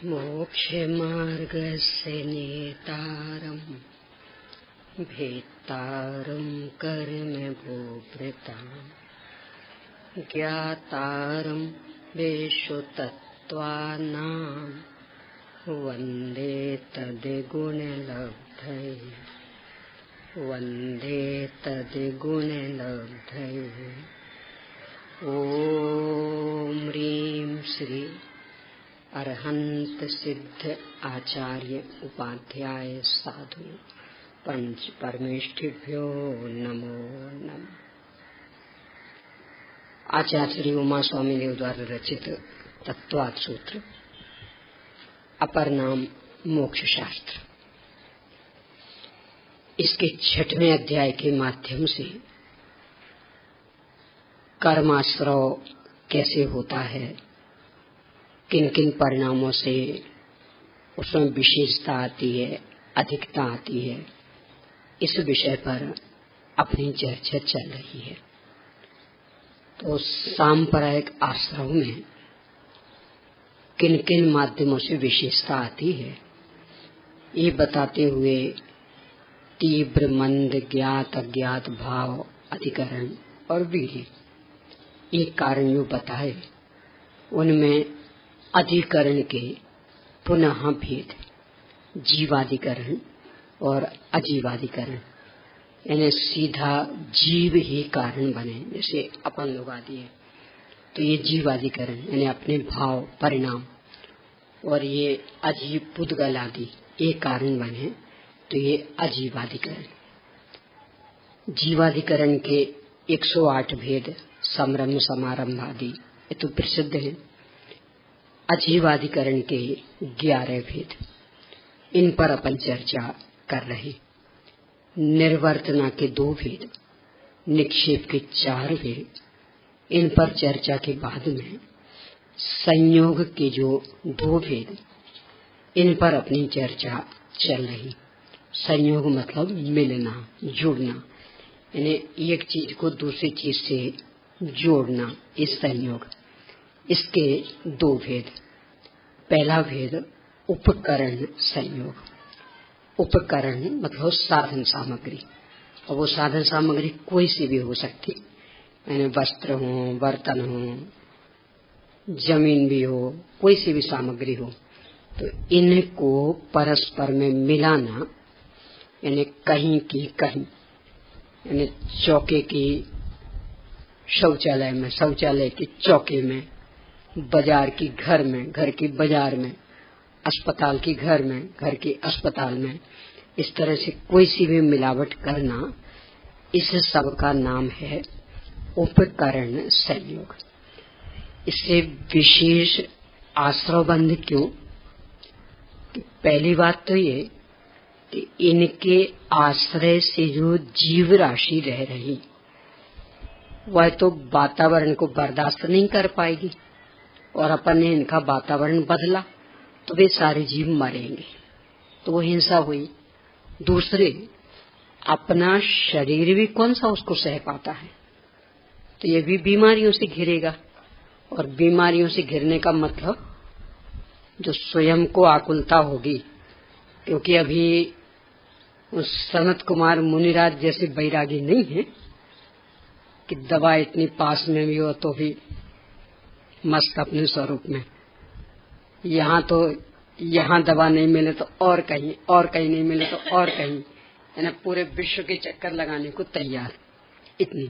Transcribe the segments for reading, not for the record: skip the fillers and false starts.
मोक्षमार्गस्य नेतारं भेत्तारं कर्मभूभृतां ज्ञातारं वेषु तत्त्वानां वन्दे तद्गुणलब्धये ॐ ह्रीं श्री अरहंत सिद्ध आचार्य उपाध्याय साधु पंच परमेष्ठिभ्यो नमो नमः। आचार्य श्री उमा स्वामी देव द्वारा रचित तत्वार्थ सूत्र, अपर नाम मोक्ष शास्त्र। इसके 6वें अध्याय के माध्यम से कर्माश्रव कैसे होता है, किन किन परिणामों से उसमें विशेषता आती है, अधिकता आती है, इस विषय पर अपनी चर्चा चल रही है। तो सांप्रदायिक आश्रम में किन किन माध्यमों से विशेषता आती है, ये बताते हुए तीव्र मंद ज्ञात अज्ञात भाव अधिकरण और वीर्य, ये कारण जो बताए उनमें अधिकरण के पुनः भेद, जीवाधिकरण और अजीवाधिकरण, यानी सीधा जीव ही कारण बने, जैसे अपन लोग आदि है तो ये जीवाधिकरण यानी अपने भाव परिणाम, और ये अजीव पुद्गल आदि ये कारण बने तो ये अजीवाधिकरण। जीवाधिकरण के 108 भेद, समरम्भ समारंभ आदि ये तो प्रसिद्ध है। अजीवाधिकरण के 11 भेद, इन पर अपन चर्चा कर रहे। निर्वर्तना के 2 भेद, निक्षेप के 4 भेद, इन पर चर्चा के बाद में संयोग के जो 2 भेद, इन पर अपनी चर्चा चल रही। संयोग मतलब मिलना, जुड़ना, यानी एक चीज को दूसरी चीज से जोड़ना, इस संयोग। इसके 2 भेद। पहला भेद उपकरण संयोग। उपकरण मतलब साधन सामग्री, और वो साधन सामग्री कोई सी भी हो सकती, यानी वस्त्र हो, बर्तन हो, जमीन भी हो, कोई सी भी सामग्री हो, तो इनको परस्पर में मिलाना, यानी कहीं की कहीं, यानी चौके की शौचालय में, शौचालय की चौके में, बाजार की घर में, घर की बाजार में, अस्पताल की घर में, घर की अस्पताल में, इस तरह से कोई सी भी मिलावट करना, इस सब का नाम है उपकरण संयोग। इससे विशेष आश्रयबंध क्यों? पहली बात तो ये कि इनके आश्रय से जो जीव राशि रह रही, वह तो वातावरण को बर्दाश्त नहीं कर पाएगी, और अपन ने इनका वातावरण बदला तो वे सारे जीव मरेंगे, तो वो हिंसा हुई। दूसरे, अपना शरीर भी कौन सा उसको सह पाता है, तो ये भी बीमारियों से घिरेगा, और बीमारियों से घिरने का मतलब जो स्वयं को आकुलता होगी, क्योंकि अभी उस सनत कुमार मुनिराज जैसे बैरागी नहीं है कि दवा इतनी पास में भी हो तो भी मस्त अपने स्वरूप में। यहाँ तो यहाँ दवा नहीं मिले तो और कहीं, और कहीं नहीं मिले तो और कहीं, यानी पूरे विश्व के चक्कर लगाने को तैयार। इतनी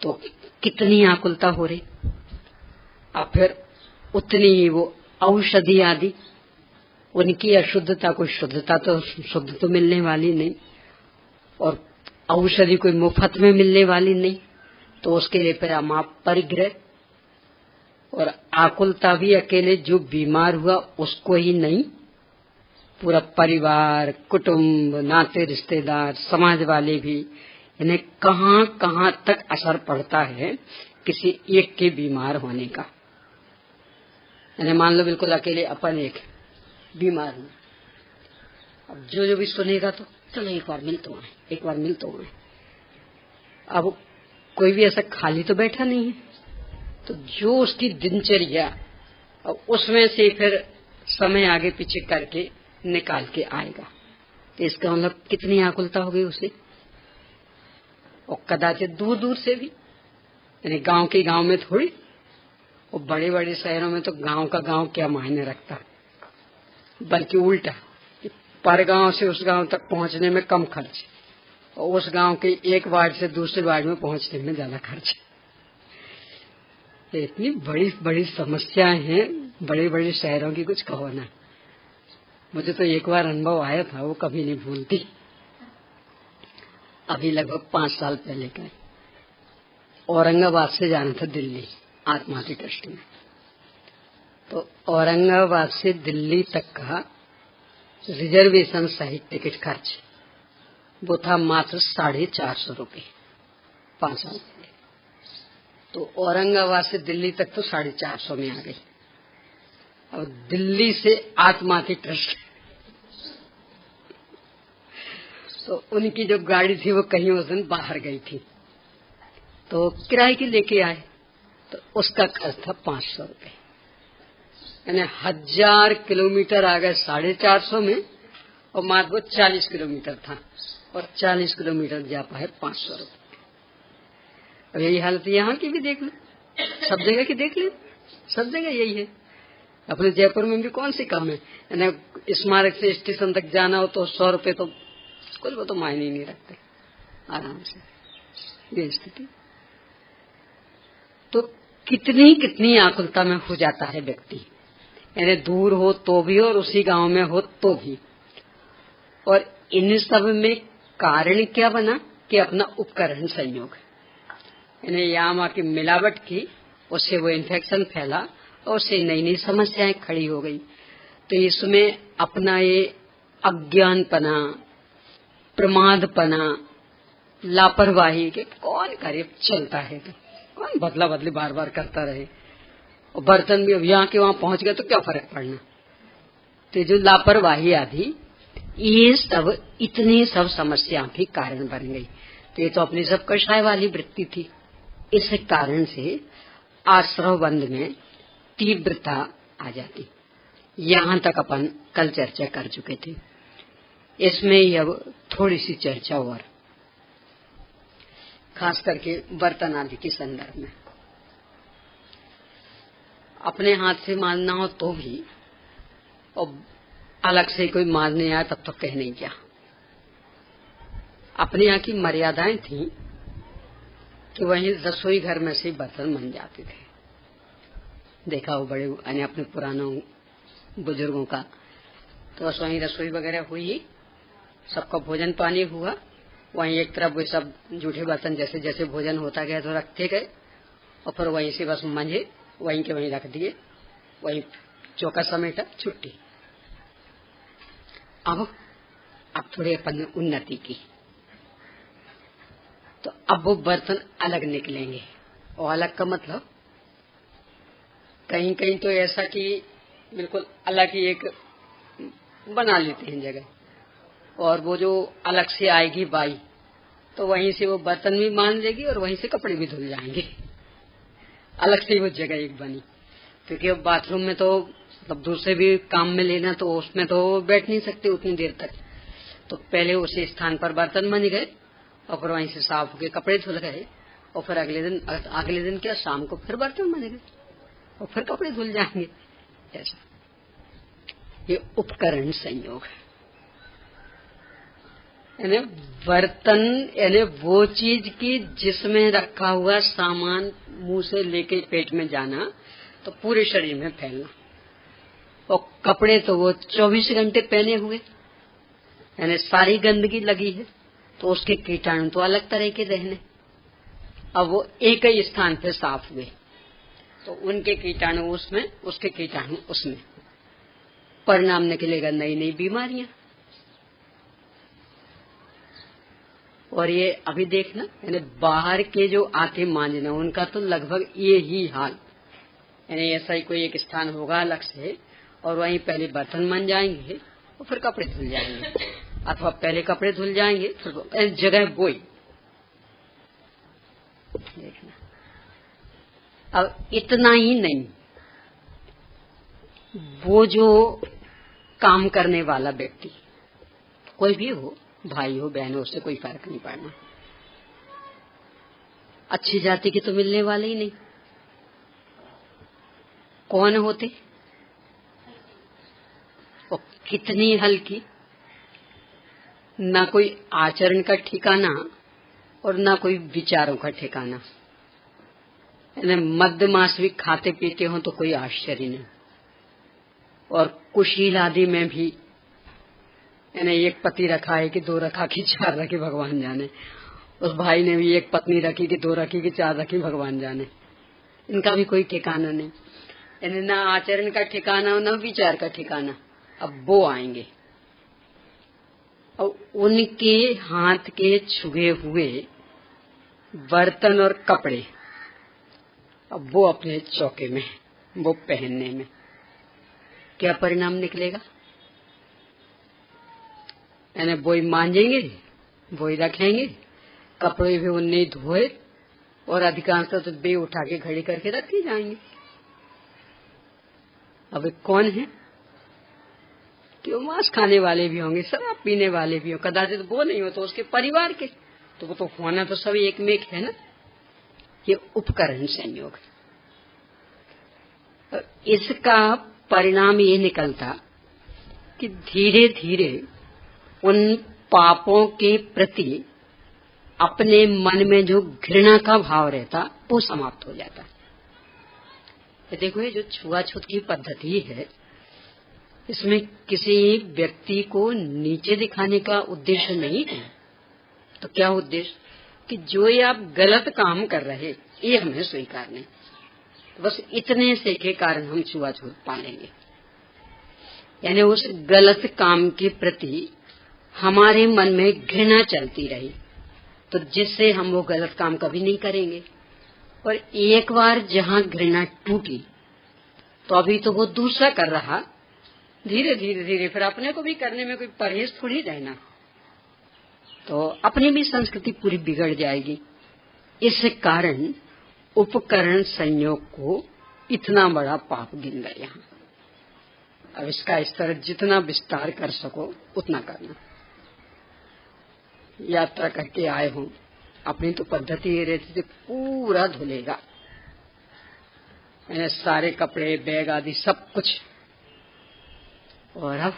तो कितनी आकुलता हो रही। अब फिर उतनी ही वो औषधि आदि, उनकी अशुद्धता को शुद्धता तो शुद्ध तो मिलने वाली नहीं, और औषधि कोई मुफ्त में मिलने वाली नहीं, तो उसके लिए फिर अमाप परिग्रह, और आकुलता भी अकेले जो बीमार हुआ उसको ही नहीं, पूरा परिवार, कुटुंब, नाते रिश्तेदार, समाज वाले भी, यानी कहाँ कहाँ तक असर पड़ता है किसी एक के बीमार होने का। यानी मान लो बिल्कुल अकेले अपन एक बीमार हूँ, अब जो भी सुनेगा तो चलो एक बार मिल तो आए, एक बार मिल तो आए। अब कोई भी ऐसा खाली तो बैठा नहीं है, तो जो उसकी दिनचर्या, और उसमें से फिर समय आगे पीछे करके निकाल के आएगा। तो इसका मतलब कितनी आकुलता हो गई उसे, और कदाचित दूर दूर से भी, यानी गांव के गांव में थोड़ी, और बड़े बड़े शहरों में तो गांव का गांव क्या मायने रखता, बल्कि उल्टा, पर गांव से उस गांव तक पहुंचने में कम खर्च, और उस गांव के एक वार्ड से दूसरे वार्ड में पहुंचने में ज्यादा खर्च। इतनी बड़ी बड़ी समस्याएं हैं बड़े बड़े शहरों की, कुछ कहो ना। मुझे तो एक बार अनुभव आया था, वो कभी नहीं भूलती। अभी लगभग 5 साल पहले का, औरंगाबाद से जाना था दिल्ली आत्मा की ट्रस्ट में। तो औरंगाबाद से दिल्ली तक का रिजर्वेशन सहित टिकट खर्च वो था मात्र 450 रुपये 5 साल पहले। तो औरंगाबाद से दिल्ली तक तो 450 में आ गई। और दिल्ली से आत्मा की ट्रस्ट, तो उनकी जो गाड़ी थी वो कहीं उस दिन बाहर गई थी, तो किराए की लेके आए, तो उसका खर्च था 500 रुपये। यानी 1000 किलोमीटर आ गए 450 में, और मात्र वो 40 किलोमीटर था, और 40 किलोमीटर जा पाए 500 रुपये। अब यही हालत यहाँ की भी देख लो, सब जगह की देख लो, सब जगह यही है। अपने जयपुर में भी कौन सी कम है, यानी स्मारक से स्टेशन तक जाना हो तो 100 रुपये तो कुछ, वो तो मायने ही नहीं रखते आराम से, ये स्थिति। तो कितनी कितनी आकुलता में हो जाता है व्यक्ति, यानी दूर हो तो भी और उसी गांव में हो तो भी। और इन सब में कारण क्या बना कि अपना उपकरण संयोग, यानी यामा की मिलावट की, उससे वो इन्फेक्शन फैला और उससे नई नई समस्याएं खड़ी हो गई। तो इसमें अपना ये अज्ञानपना, प्रमादपना, लापरवाही के कौन कार्य चलता है, तो कौन बदला बदली बार बार करता रहे। और बर्तन भी अब यहाँ के वहां पहुंच गए तो क्या फर्क पड़ना। तो जो लापरवाही आदि, ये सब इतनी सब समस्या के कारण बन गई। तो ये तो अपनी सब कषाय वाली वृत्ति थी। इस कारण से आश्रव बंध में तीव्रता आ जाती। यहाँ तक अपन कल चर्चा कर चुके थे, इसमें अब थोड़ी सी चर्चा और, खास करके बर्तन आदि के संदर्भ में। अपने हाथ से मांजना हो तो भी, और अलग से कोई मांजने आया तब तो कह नहीं क्या। अपने यहाँ की मर्यादाएं थी कि वहीं रसोई घर में से बर्तन बन जाते थे। देखा वो बड़े यानी अपने पुरानों बुजुर्गों का, तो बस वहीं रसोई वगैरह हुई, सबका भोजन पानी हुआ, वहीं एक तरफ वे सब जूठे बर्तन जैसे जैसे भोजन होता गया तो रखते गए, और फिर वहीं से बस मंजे वहीं के वहीं रख दिए, वहीं चौका समेटा, छुट्टी। अब थोड़ी अपन ने उन्नति की, तो अब वो बर्तन अलग निकलेंगे। और अलग का मतलब कहीं कहीं तो ऐसा कि बिल्कुल अलग ही एक बना लेते हैं जगह, और वो जो अलग से आएगी बाई, तो वहीं से वो बर्तन भी मान लेगी और वहीं से कपड़े भी धुल जाएंगे। अलग से वो जगह एक बनी, क्योंकि अब बाथरूम में तो मतलब दूसरे भी काम में लेना, तो उसमें तो बैठ नहीं सकते उतनी देर तक। तो पहले उसी स्थान पर बर्तन बन गए, और फिर वहीं से साफ होके कपड़े धुल गए, और फिर अगले दिन क्या, शाम को फिर बर्तन बन गए और फिर कपड़े धुल जाएंगे। ऐसा ये उपकरण संयोग है। यानी बर्तन यानी वो चीज की जिसमें रखा हुआ सामान मुंह से लेके पेट में जाना, तो पूरे शरीर में फैलना। और कपड़े तो वो 24 घंटे पहने हुए, यानी सारी गंदगी लगी है, तो उसके कीटाणु तो अलग तरह के रहने। अब वो एक ही स्थान पे साफ हुए, तो उनके कीटाणु उसमें, उसके कीटाणु उसमें, परिणाम निकलेगा नई नई बीमारियां। और ये अभी देखना, यानी बाहर के जो आते मांझना, उनका तो लगभग ये ही हाल, यानी ऐसा ही कोई एक स्थान होगा अलग से, और वहीं पहले बर्तन बन जाएंगे और फिर कपड़े धुल जाएंगे, अथवा पहले कपड़े धुल जाएंगे फिर जगह बोई। देखना, अब इतना ही नहीं, वो जो काम करने वाला व्यक्ति, कोई भी हो, भाई हो बहन हो, उससे कोई फर्क नहीं पड़ना, अच्छी जाति के तो मिलने वाले ही नहीं। कौन होते और कितनी हल्की, ना कोई आचरण का ठिकाना और ना कोई विचारों का ठिकाना। मध्य मास भी खाते पीते हो तो कोई आश्चर्य नहीं। और कुशील आदि में भी एक पति रखा है कि 2 रखा कि 4 रखी भगवान जाने। उस भाई ने भी 1 पत्नी रखी कि 2 रखी कि 4 रखी भगवान जाने। इनका भी कोई ठिकाना नहीं, ना आचरण का ठिकाना ना विचार का ठिकाना। अब वो आएंगे और उनके हाथ के छुए हुए बर्तन और कपड़े, अब वो अपने चौके में, वो पहनने में क्या परिणाम निकलेगा? वो ही मांजेंगे, वो ही रखेंगे, कपड़े भी उन्हें धोए और अधिकांश तो बे उठा के घड़ी करके रखे जाएंगे। अब कौन है कि वो मांस खाने वाले भी होंगे, शराब पीने वाले भी हो, कदाचित वो नहीं हो तो उसके परिवार के, तो वो तो होना तो सभी एक में एक है ना। ये उपकरण संयोग। इसका परिणाम ये निकलता कि धीरे धीरे उन पापों के प्रति अपने मन में जो घृणा का भाव रहता वो समाप्त हो जाता। देखो ये जो छुआछूत की पद्धति है, इसमें किसी व्यक्ति को नीचे दिखाने का उद्देश्य नहीं है। तो क्या उद्देश्य कि जो ये आप गलत काम कर रहे ये हमें स्वीकार नहीं, बस इतने से के कारण हम छुआछूत पालेंगे। यानी उस गलत काम के प्रति हमारे मन में घृणा चलती रही, तो जिससे हम वो गलत काम कभी नहीं करेंगे। और एक बार जहाँ घृणा टूटी तो अभी तो वो दूसरा कर रहा, धीरे धीरे धीरे फिर अपने को भी करने में कोई परहेज थोड़ी रहना, तो अपनी भी संस्कृति पूरी बिगड़ जाएगी। इस कारण उपकरण संयोग को इतना बड़ा पाप गिन गए यहाँ। अब इसका स्तर जितना विस्तार कर सको उतना करना। यात्रा करके आए हो, अपनी तो पद्धति ये रहती थी पूरा धुलेगा, सारे कपड़े बैग आदि सब कुछ। और अब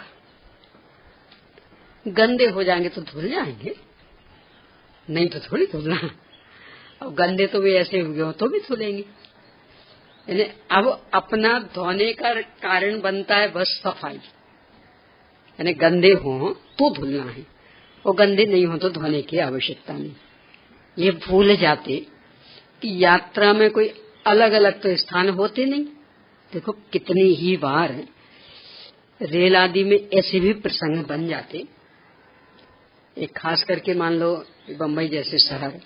गंदे हो जाएंगे तो धुल जाएंगे, नहीं तो थोड़ी धुलना। अब गंदे तो भी ऐसे हुए हो तो भी धुलेंगे। अब अपना धोने का कारण बनता है बस सफाई, यानी गंदे हो तो धुलना है और गंदे नहीं हो तो धोने की आवश्यकता नहीं। ये भूल जाते कि यात्रा में कोई अलग अलग तो स्थान होते नहीं। देखो कितनी ही बार रेल आदि में ऐसे भी प्रसंग बन जाते, एक खास करके मान लो बम्बई जैसे शहर,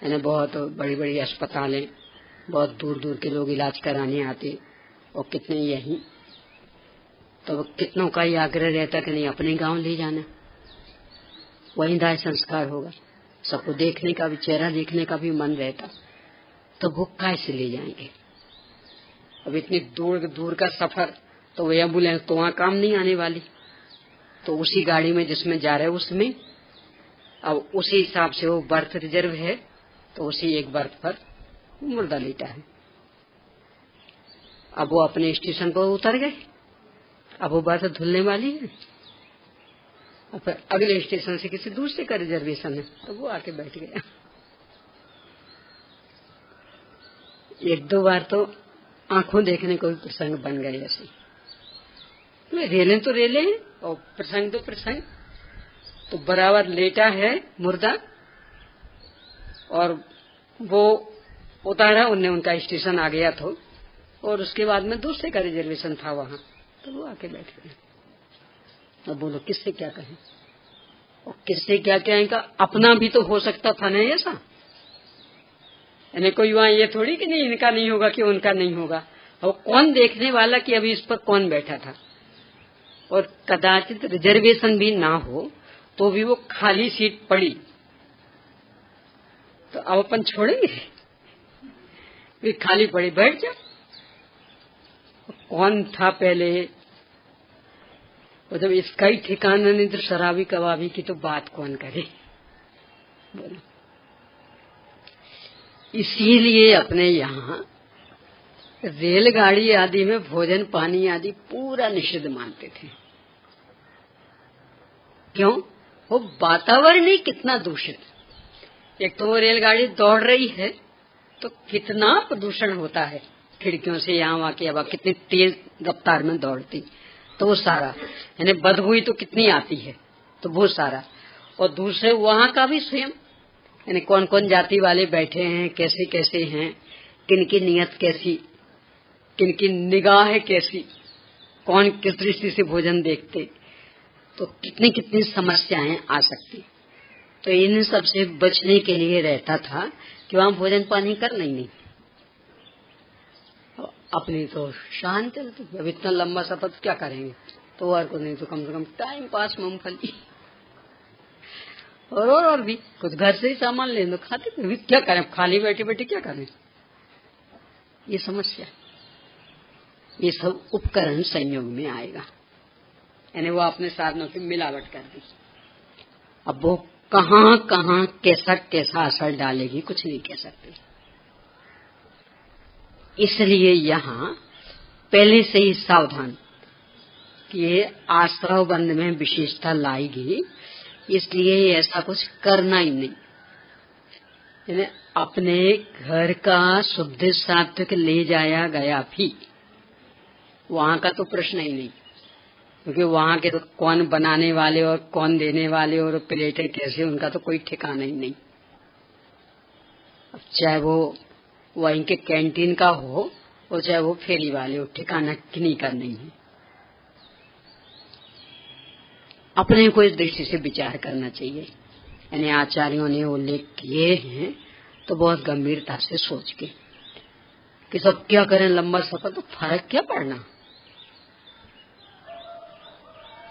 यानी बहुत बड़ी बड़ी अस्पतालें, बहुत दूर दूर के लोग इलाज कराने आते और कितने यहीं, तो कितनों का ही आग्रह रहता कि नहीं अपने गांव ले जाना, वहीं दाह संस्कार होगा। सबको देखने का भी, चेहरा देखने का भी मन रहता, तो वो कैसे ले जाएंगे? अब इतनी दूर दूर का सफर, तो वह एम्बुलेंस तो वहां काम नहीं आने वाली, तो उसी गाड़ी में जिसमें जा रहे उसमें, अब उसी हिसाब से वो बर्थ रिजर्व है, तो उसी एक बर्थ पर मुर्दा लेटा है। अब वो अपने स्टेशन पर उतर गए, अब वो बर्थ धुलने वाली है, और फिर अगले स्टेशन से किसी दूसरे का रिजर्वेशन है, तो वो आके बैठ गया। 1-2 बार तो आंखों देखने को भी प्रसंग बन गए ऐसे। रेलें तो रेले हैं और प्रसंग तो प्रसंग, तो बराबर लेटा है मुर्दा और वो उतारा उनने, उनका स्टेशन आ गया तो, और उसके बाद में दूसरे का रिजर्वेशन था वहां, तो वो आके बैठ गए। अब बोलो किससे क्या कहें, और किससे क्या कहें का अपना भी तो हो सकता था ना ऐसा। यानी कोई वहां ये थोड़ी कि नहीं इनका नहीं होगा कि उनका नहीं होगा, और कौन देखने वाला कि अभी इस पर कौन बैठा था। और कदाचित रिजर्वेशन भी ना हो तो भी वो खाली सीट पड़ी, तो अब अपन छोड़ेंगे? खाली पड़ी बैठ जा, कौन था पहले, और जब इसका ही ठिकाना नहीं तो शराबी कबाबी की तो बात कौन करे। बोलो, इसीलिए अपने यहाँ रेलगाड़ी आदि में भोजन पानी आदि पूरा निषिद्ध मानते थे। क्यों? वो वातावरण ही कितना दूषित। एक तो वो रेलगाड़ी दौड़ रही है तो कितना प्रदूषण होता है, खिड़कियों से यहाँ वहाँ की हवा कितनी तेज रफ्तार में दौड़ती, तो वो सारा यानी बदबू तो कितनी आती है, तो वो सारा। और दूसरे वहाँ का भी स्वयं यानी कौन कौन जाति वाले बैठे हैं, कैसे कैसे हैं, किनकी नियत कैसी, किनकी निगाह कैसी, कौन किस दृष्टि से भोजन देखते, तो कितनी कितनी समस्याएं आ सकती। तो इन सब से बचने के लिए रहता था कि वहाँ भोजन पानी करना ही नहीं, अपनी तो शान चलती। अब इतना लंबा सफर क्या करेंगे, तो और को नहीं तो कम से कम टाइम पास मूंगफली और भी कुछ घर से ही सामान ले लो, खाते भी क्या करें, खाली बैठे बैठे क्या करें। ये समस्या, ये सब उपकरण संयोग में आएगा, यानी वो अपने साधनों की मिलावट कर दी। अब वो कहाँ कहाँ कैसा कैसा असर डालेगी कुछ नहीं कह सकते। इसलिए यहाँ पहले से ही सावधान कि ये आश्रव बंध में विशेषता लाएगी, इसलिए ऐसा कुछ करना ही नहीं। यानी अपने घर का शुद्ध सात्विक ले जाया गया भी वहाँ का तो प्रश्न ही नहीं, क्योंकि वहाँ के तो कौन बनाने वाले और कौन देने वाले और प्लेटें कैसे, उनका तो कोई ठिकाना ही नहीं। अब चाहे वो वहीं के कैंटीन का हो और चाहे वो फेरी वाले हो, ठिकाना किन्हीं का नहीं है। अपने को इस दृष्टि से विचार करना चाहिए। यानी आचार्यों ने उल्लेख किए हैं तो बहुत गंभीरता से सोच के कि सब क्या करें, लंबा सफर तो फर्क क्या पड़ना।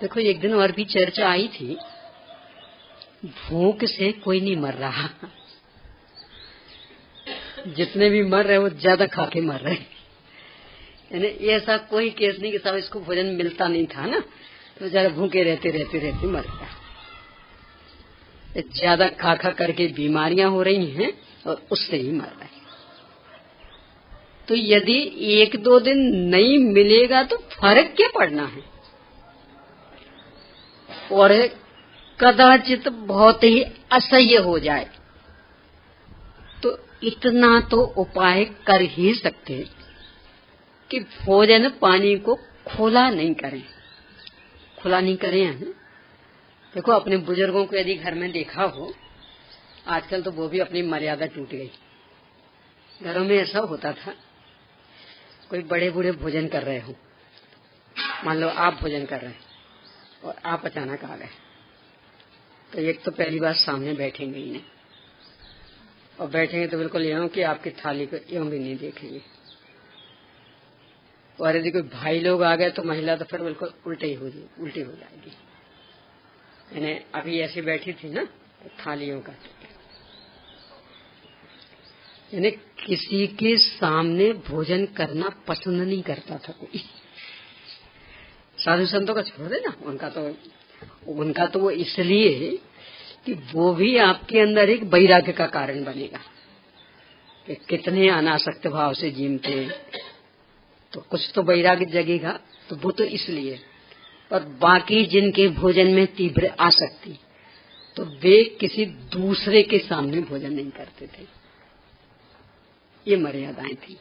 देखो एक दिन और भी चर्चा आई थी, भूख से कोई नहीं मर रहा, जितने भी मर रहे वो ज्यादा खा के मर रहे। यानी ऐसा कोई केस नहीं कि साहब इसको भोजन मिलता नहीं था ना, तो जरा भूखे रहते रहते रहते मर गया। ज्यादा खा खा करके बीमारियां हो रही हैं और उससे ही मर रहे। तो यदि एक दो दिन नहीं मिलेगा तो फर्क क्या पड़ना है। और कदाचित बहुत ही असह्य हो जाए तो इतना तो उपाय कर ही सकते कि भोजन पानी को खुला नहीं करें। खुला नहीं करें। देखो अपने बुजुर्गों को यदि घर में देखा हो, आजकल तो वो भी अपनी मर्यादा टूट गई। घरों में ऐसा होता था, कोई बड़े बूढ़े भोजन कर रहे हो, मान लो आप भोजन कर रहे हैं और आप अचानक आ गए, तो एक तो पहली बार सामने बैठेंगे ही नहीं, और बैठेंगे तो बिल्कुल यूं कि आपकी थाली को यूं भी नहीं देखेंगे। और यदि कोई भाई लोग आ गए तो महिला तो फिर बिल्कुल उल्टी हो जाएगी। यानी अभी ऐसे बैठी थी ना, तो थालियों का यानी किसी के सामने भोजन करना पसंद नहीं करता था कोई। साधु संतों का छोड़ देना, उनका तो वो इसलिए कि वो भी आपके अंदर एक वैराग्य का कारण बनेगा कि कितने अनासक्त भाव से जीते, तो कुछ तो वैराग्य जगेगा, तो वो तो इसलिए। और बाकी जिनके भोजन में तीव्र आसक्ति, तो वे किसी दूसरे के सामने भोजन नहीं करते थे। ये मर्यादाएं थी।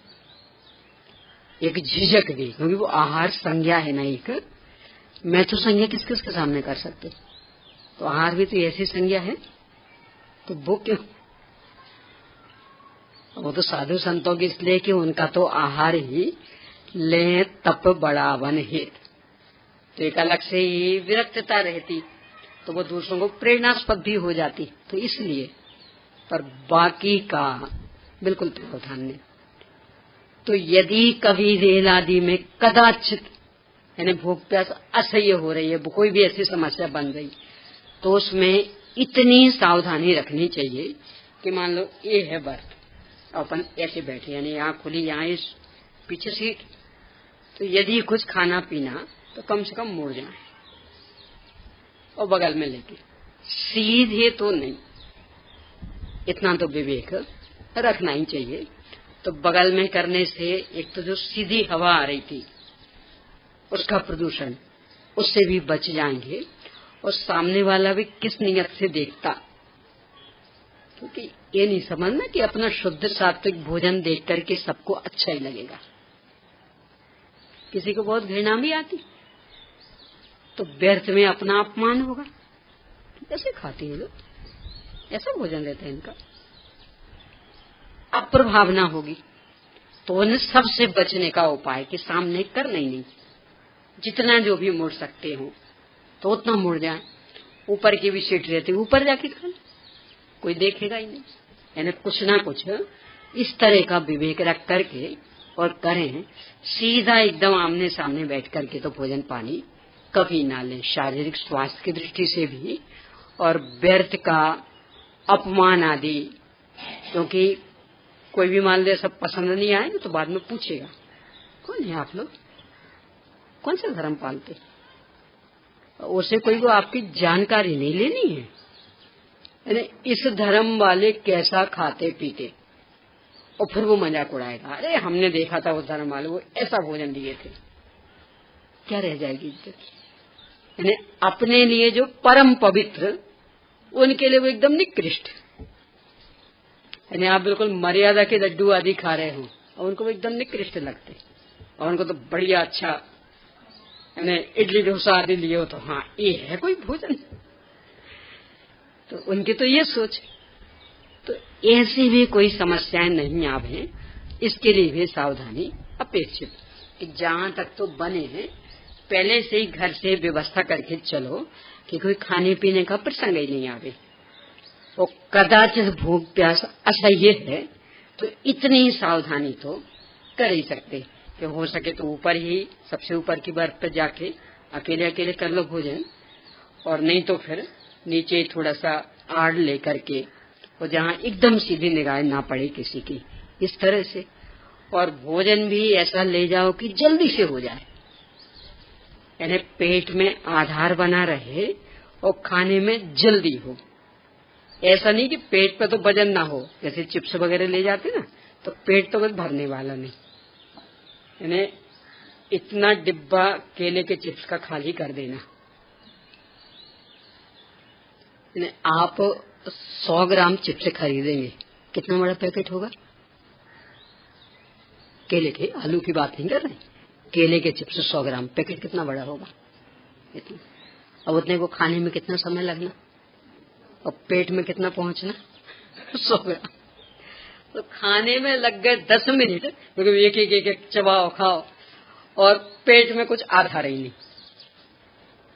एक झिझक भी, क्योंकि वो आहार संज्ञा है ना एक, मैं तो संज्ञा किस किस के सामने कर सकते, तो आहार भी तो ऐसी संज्ञा है, तो वो क्यों। वो तो साधु संतों की इसलिए कि उनका तो आहार ही ले तप बढ़ावन हेत, तो एक अलग से ही विरक्तता रहती, तो वो दूसरों को प्रेरणास्पद भी हो जाती, तो इसलिए। पर बाकी का बिल्कुल प्रावधान नहीं। तो यदि कभी रेल आदि में कदाचित यानी भूख प्यास असह्य हो रही है, कोई भी ऐसी समस्या बन गई, तो उसमें इतनी सावधानी रखनी चाहिए कि मान लो ये है बर्थ, अपन ऐसे बैठे, यानी यहाँ खुली, यहाँ इस पीछे सीट, तो यदि कुछ खाना पीना तो कम से कम मुड़ जाए और बगल में लेके, सीधे तो नहीं, इतना तो विवेक रखना ही चाहिए। तो बगल में करने से एक तो जो सीधी हवा आ रही थी उसका प्रदूषण, उससे भी बच जाएंगे, और सामने वाला भी किस नियत से देखता, क्योंकि ये नहीं समझना कि अपना शुद्ध सात्विक भोजन देख करके सबको अच्छा ही लगेगा। किसी को बहुत घृणा भी आती तो व्यर्थ में अपना अपमान होगा। कैसे खाते हैं लोग, ऐसा भोजन देते हैं, इनका अप्रभावना होगी। तो उन सबसे बचने का उपाय कि सामने करना ही नहीं, जितना जो भी मुड़ सकते हो तो उतना मुड़ जाए। ऊपर की भी सीट रहती, ऊपर जाके खा, कोई देखेगा ही नहीं। यानी कुछ ना कुछ इस तरह का विवेक रख करके और करें, सीधा एकदम आमने सामने बैठ करके तो भोजन पानी कभी ना लें, शारीरिक स्वास्थ्य की दृष्टि से भी, और व्यर्थ का अपमान आदि। क्योंकि कोई भी मान ले सब पसंद नहीं आए तो बाद में पूछेगा, कौन है आप लोग, कौन सा धर्म पालते, उसे कोई को आपकी जानकारी नहीं लेनी है। यानी इस धर्म वाले कैसा खाते पीते, और फिर वो मजाक उड़ाएगा, अरे हमने देखा था वो धर्म वाले वो ऐसा भोजन दिए थे। क्या रह जाएगी इज्जत? यानी अपने लिए जो परम पवित्र, उनके लिए वो एकदम निकृष्ट। यानी आप बिल्कुल मर्यादा के लड्डू आदि खा रहे हो और उनको वो एकदम निकृष्ट लगते, और उनको तो बढ़िया अच्छा यानी इडली डोसा आदि लिए हो तो हाँ ये है कोई भोजन। तो उनकी तो ये सोच। तो ऐसी भी कोई समस्याएं नहीं आवे, इसके लिए भी सावधानी अपेक्षित। कि जहां तक तो बने हैं पहले से ही घर से व्यवस्था करके चलो कि कोई खाने पीने का प्रसंग ही नहीं आवे। वो कदाचित भूख प्यास असह्य है तो इतनी ही सावधानी तो कर ही सकते कि हो सके तो ऊपर ही सबसे ऊपर की बर्थ पर जाके अकेले अकेले कर लो भोजन, और नहीं तो फिर नीचे थोड़ा सा आड़ लेकर के, और जहाँ एकदम सीधी निगाह ना पड़े किसी की, इस तरह से। और भोजन भी ऐसा ले जाओ कि जल्दी से हो जाए, यानी पेट में आधार बना रहे और खाने में जल्दी हो। ऐसा नहीं कि पेट पे तो वजन ना हो, जैसे चिप्स वगैरह ले जाते ना तो पेट तो बस भरने वाला नहीं, यानी इतना डिब्बा केले के चिप्स का खाली कर देना। आप 100 ग्राम चिप्स खरीदेंगे, कितना बड़ा पैकेट होगा? केले के, आलू की बात नहीं कर रहे, केले के चिप्स 100 ग्राम पैकेट कितना बड़ा होगा? इतना। अब उतने को खाने में कितना समय लगना और पेट में कितना पहुंचना? 100 ग्राम। तो खाने में लग गए 10 मिनट, क्योंकि एक चबाओ खाओ, और पेट में कुछ आधार ही नहीं,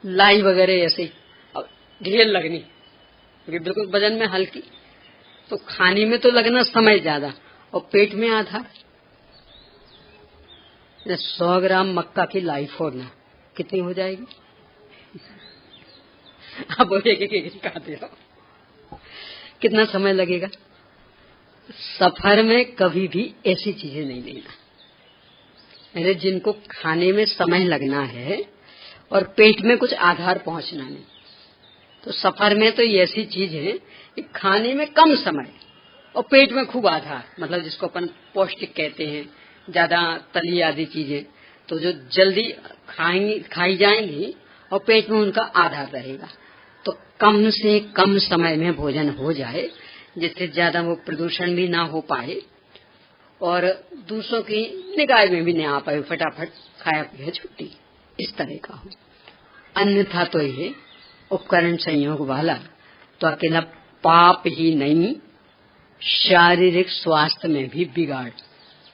लाई वगैरह ऐसे ही अब ढेर लगनी, क्योंकि बिल्कुल वजन में हल्की। तो खाने में तो लगना समय ज्यादा और पेट में आधार। 100 ग्राम मक्का की लाई फोड़ना कितनी हो जाएगी? अब एक खाते हो, कितना समय लगेगा? सफर में कभी भी ऐसी चीजें नहीं लेना। अरे जिनको खाने में समय लगना है और पेट में कुछ आधार पहुंचना नहीं, तो सफर में तो ये ऐसी चीज है कि खाने में कम समय और पेट में खूब आधार, मतलब जिसको अपन पौष्टिक कहते हैं, ज्यादा तली आदि चीजें, तो जो जल्दी खाई जाएंगी और पेट में उनका आधार रहेगा। तो कम से कम समय में भोजन हो जाए, जिससे ज्यादा वो प्रदूषण भी ना हो पाए और दूसरों की निगाह में भी नहीं आ पाए, फटाफट खाया पिया छुट्टी, इस तरह का हो। अन्यथा तो ये उपकरण संयोग वाला तो अकेला पाप ही नहीं, शारीरिक स्वास्थ्य में भी बिगाड़,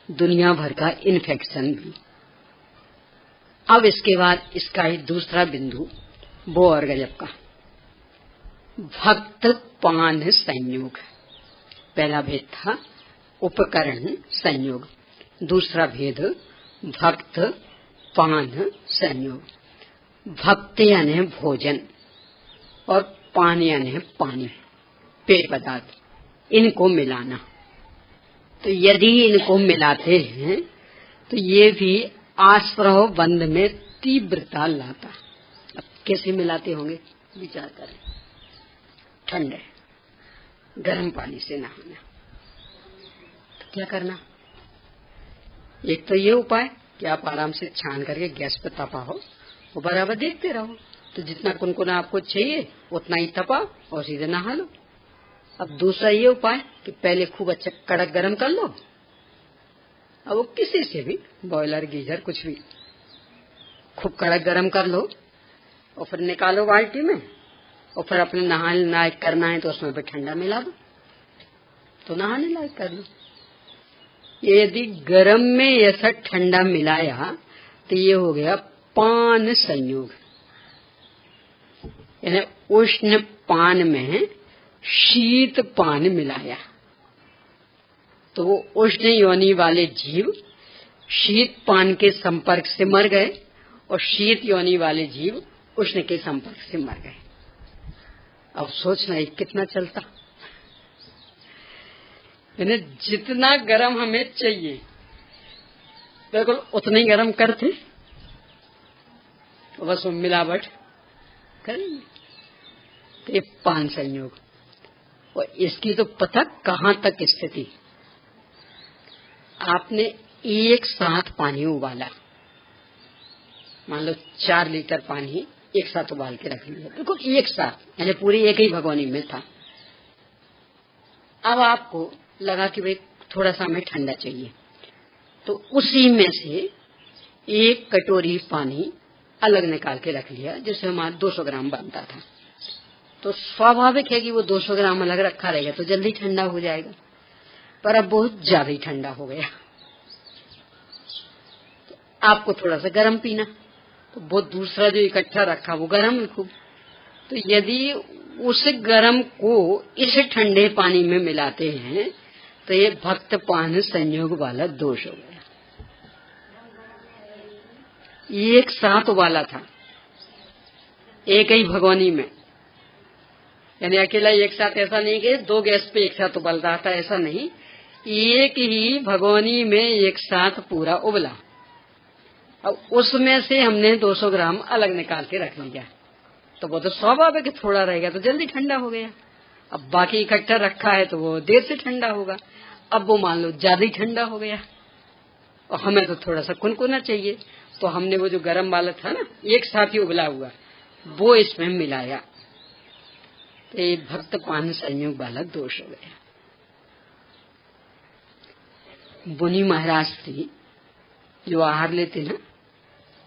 दुनिया भर का इन्फेक्शन भी। अब इसके बाद इसका ही दूसरा बिंदु वो और गजब का, भक्त पान संयोग। पहला भेद था उपकरण संयोग, दूसरा भेद भक्त पान संयोग। भक्त यानी भोजन और पान यानी पानी, पेय पदार्थ, इनको मिलाना। तो यदि इनको मिलाते हैं तो ये भी आश्रव बंध में तीव्रता लाता। अब कैसे मिलाते होंगे विचार करें। ठंडे गर्म पानी से नहाना, तो क्या करना? एक तो ये उपाय कि आप आराम से छान करके गैस पे तपाओ, वो बराबर देखते रहो, तो जितना कुनकुना आपको चाहिए उतना ही तपाओ और सीधे नहा लो। अब दूसरा ये उपाय कि पहले खूब अच्छा कड़क गरम कर लो, अब वो किसी से भी, बॉयलर गीजर कुछ भी, खूब कड़क गरम कर लो और फिर निकालो बाल्टी में, और फिर अपने नहाने लायक करना है तो उसमें भी ठंडा मिला दो, तो नहाने लायक कर लो। यदि गरम में ऐसा ठंडा मिलाया तो ये हो गया पान संयोग, यानी उष्ण पान में शीत पान मिलाया, तो वो उष्ण योनि वाले जीव शीत पान के संपर्क से मर गए और शीत योनि वाले जीव उष्ण के संपर्क से मर गए। अब सोचना ये कितना चलता, यानी जितना गरम हमें चाहिए बिल्कुल उतना ही गरम करते, तो बस वो मिलावट करेंगे। तो ये पान संयोग, और इसकी तो पता कहाँ तक स्थिति। आपने एक साथ पानी उबाला, मान लो 4 लीटर पानी एक साथ उबाल के रख लिया, बिल्कुल एक साथ, यानी पूरी एक ही भगोनी में था। अब आपको लगा कि भाई थोड़ा सा हमें ठंडा चाहिए, तो उसी में से एक कटोरी पानी अलग निकाल के रख लिया, जिससे हमारा 200 ग्राम बनता था। तो स्वाभाविक है कि वो 200 ग्राम अलग रखा रहेगा तो जल्दी ठंडा हो जाएगा, पर अब बहुत ज्यादा ही ठंडा हो गया। तो आपको थोड़ा सा गर्म पीना, तो वो दूसरा जो इकट्ठा रखा वो गर्म है खूब। तो यदि उस गर्म को इस ठंडे पानी में मिलाते हैं तो ये भक्त पान संयोग वाला दोष हो गया। एक साथ उबाला था एक ही भगोनी में, यानी अकेला एक साथ, ऐसा नहीं कि 2 गैस पे एक साथ उबल रहा था, ऐसा नहीं, एक ही भगोनी में एक साथ पूरा उबला। अब उसमें से हमने 200 ग्राम अलग निकाल के रख लिया, तो वो तो स्वाभाविक थोड़ा रहेगा तो जल्दी ठंडा हो गया। अब बाकी इकट्ठा रखा है तो वो देर से ठंडा होगा। अब वो मान लो ज्यादा ही ठंडा हो गया और हमें तो थोड़ा सा कुनकुना चाहिए, तो हमने वो जो गर्म वाला था ना एक साथ ही उबला हुआ, वो इसमें मिलाया, तो ये भक्त पान संयोग वाला दोष हो गया। मुनि महाराज थी जो आहार लेते ना,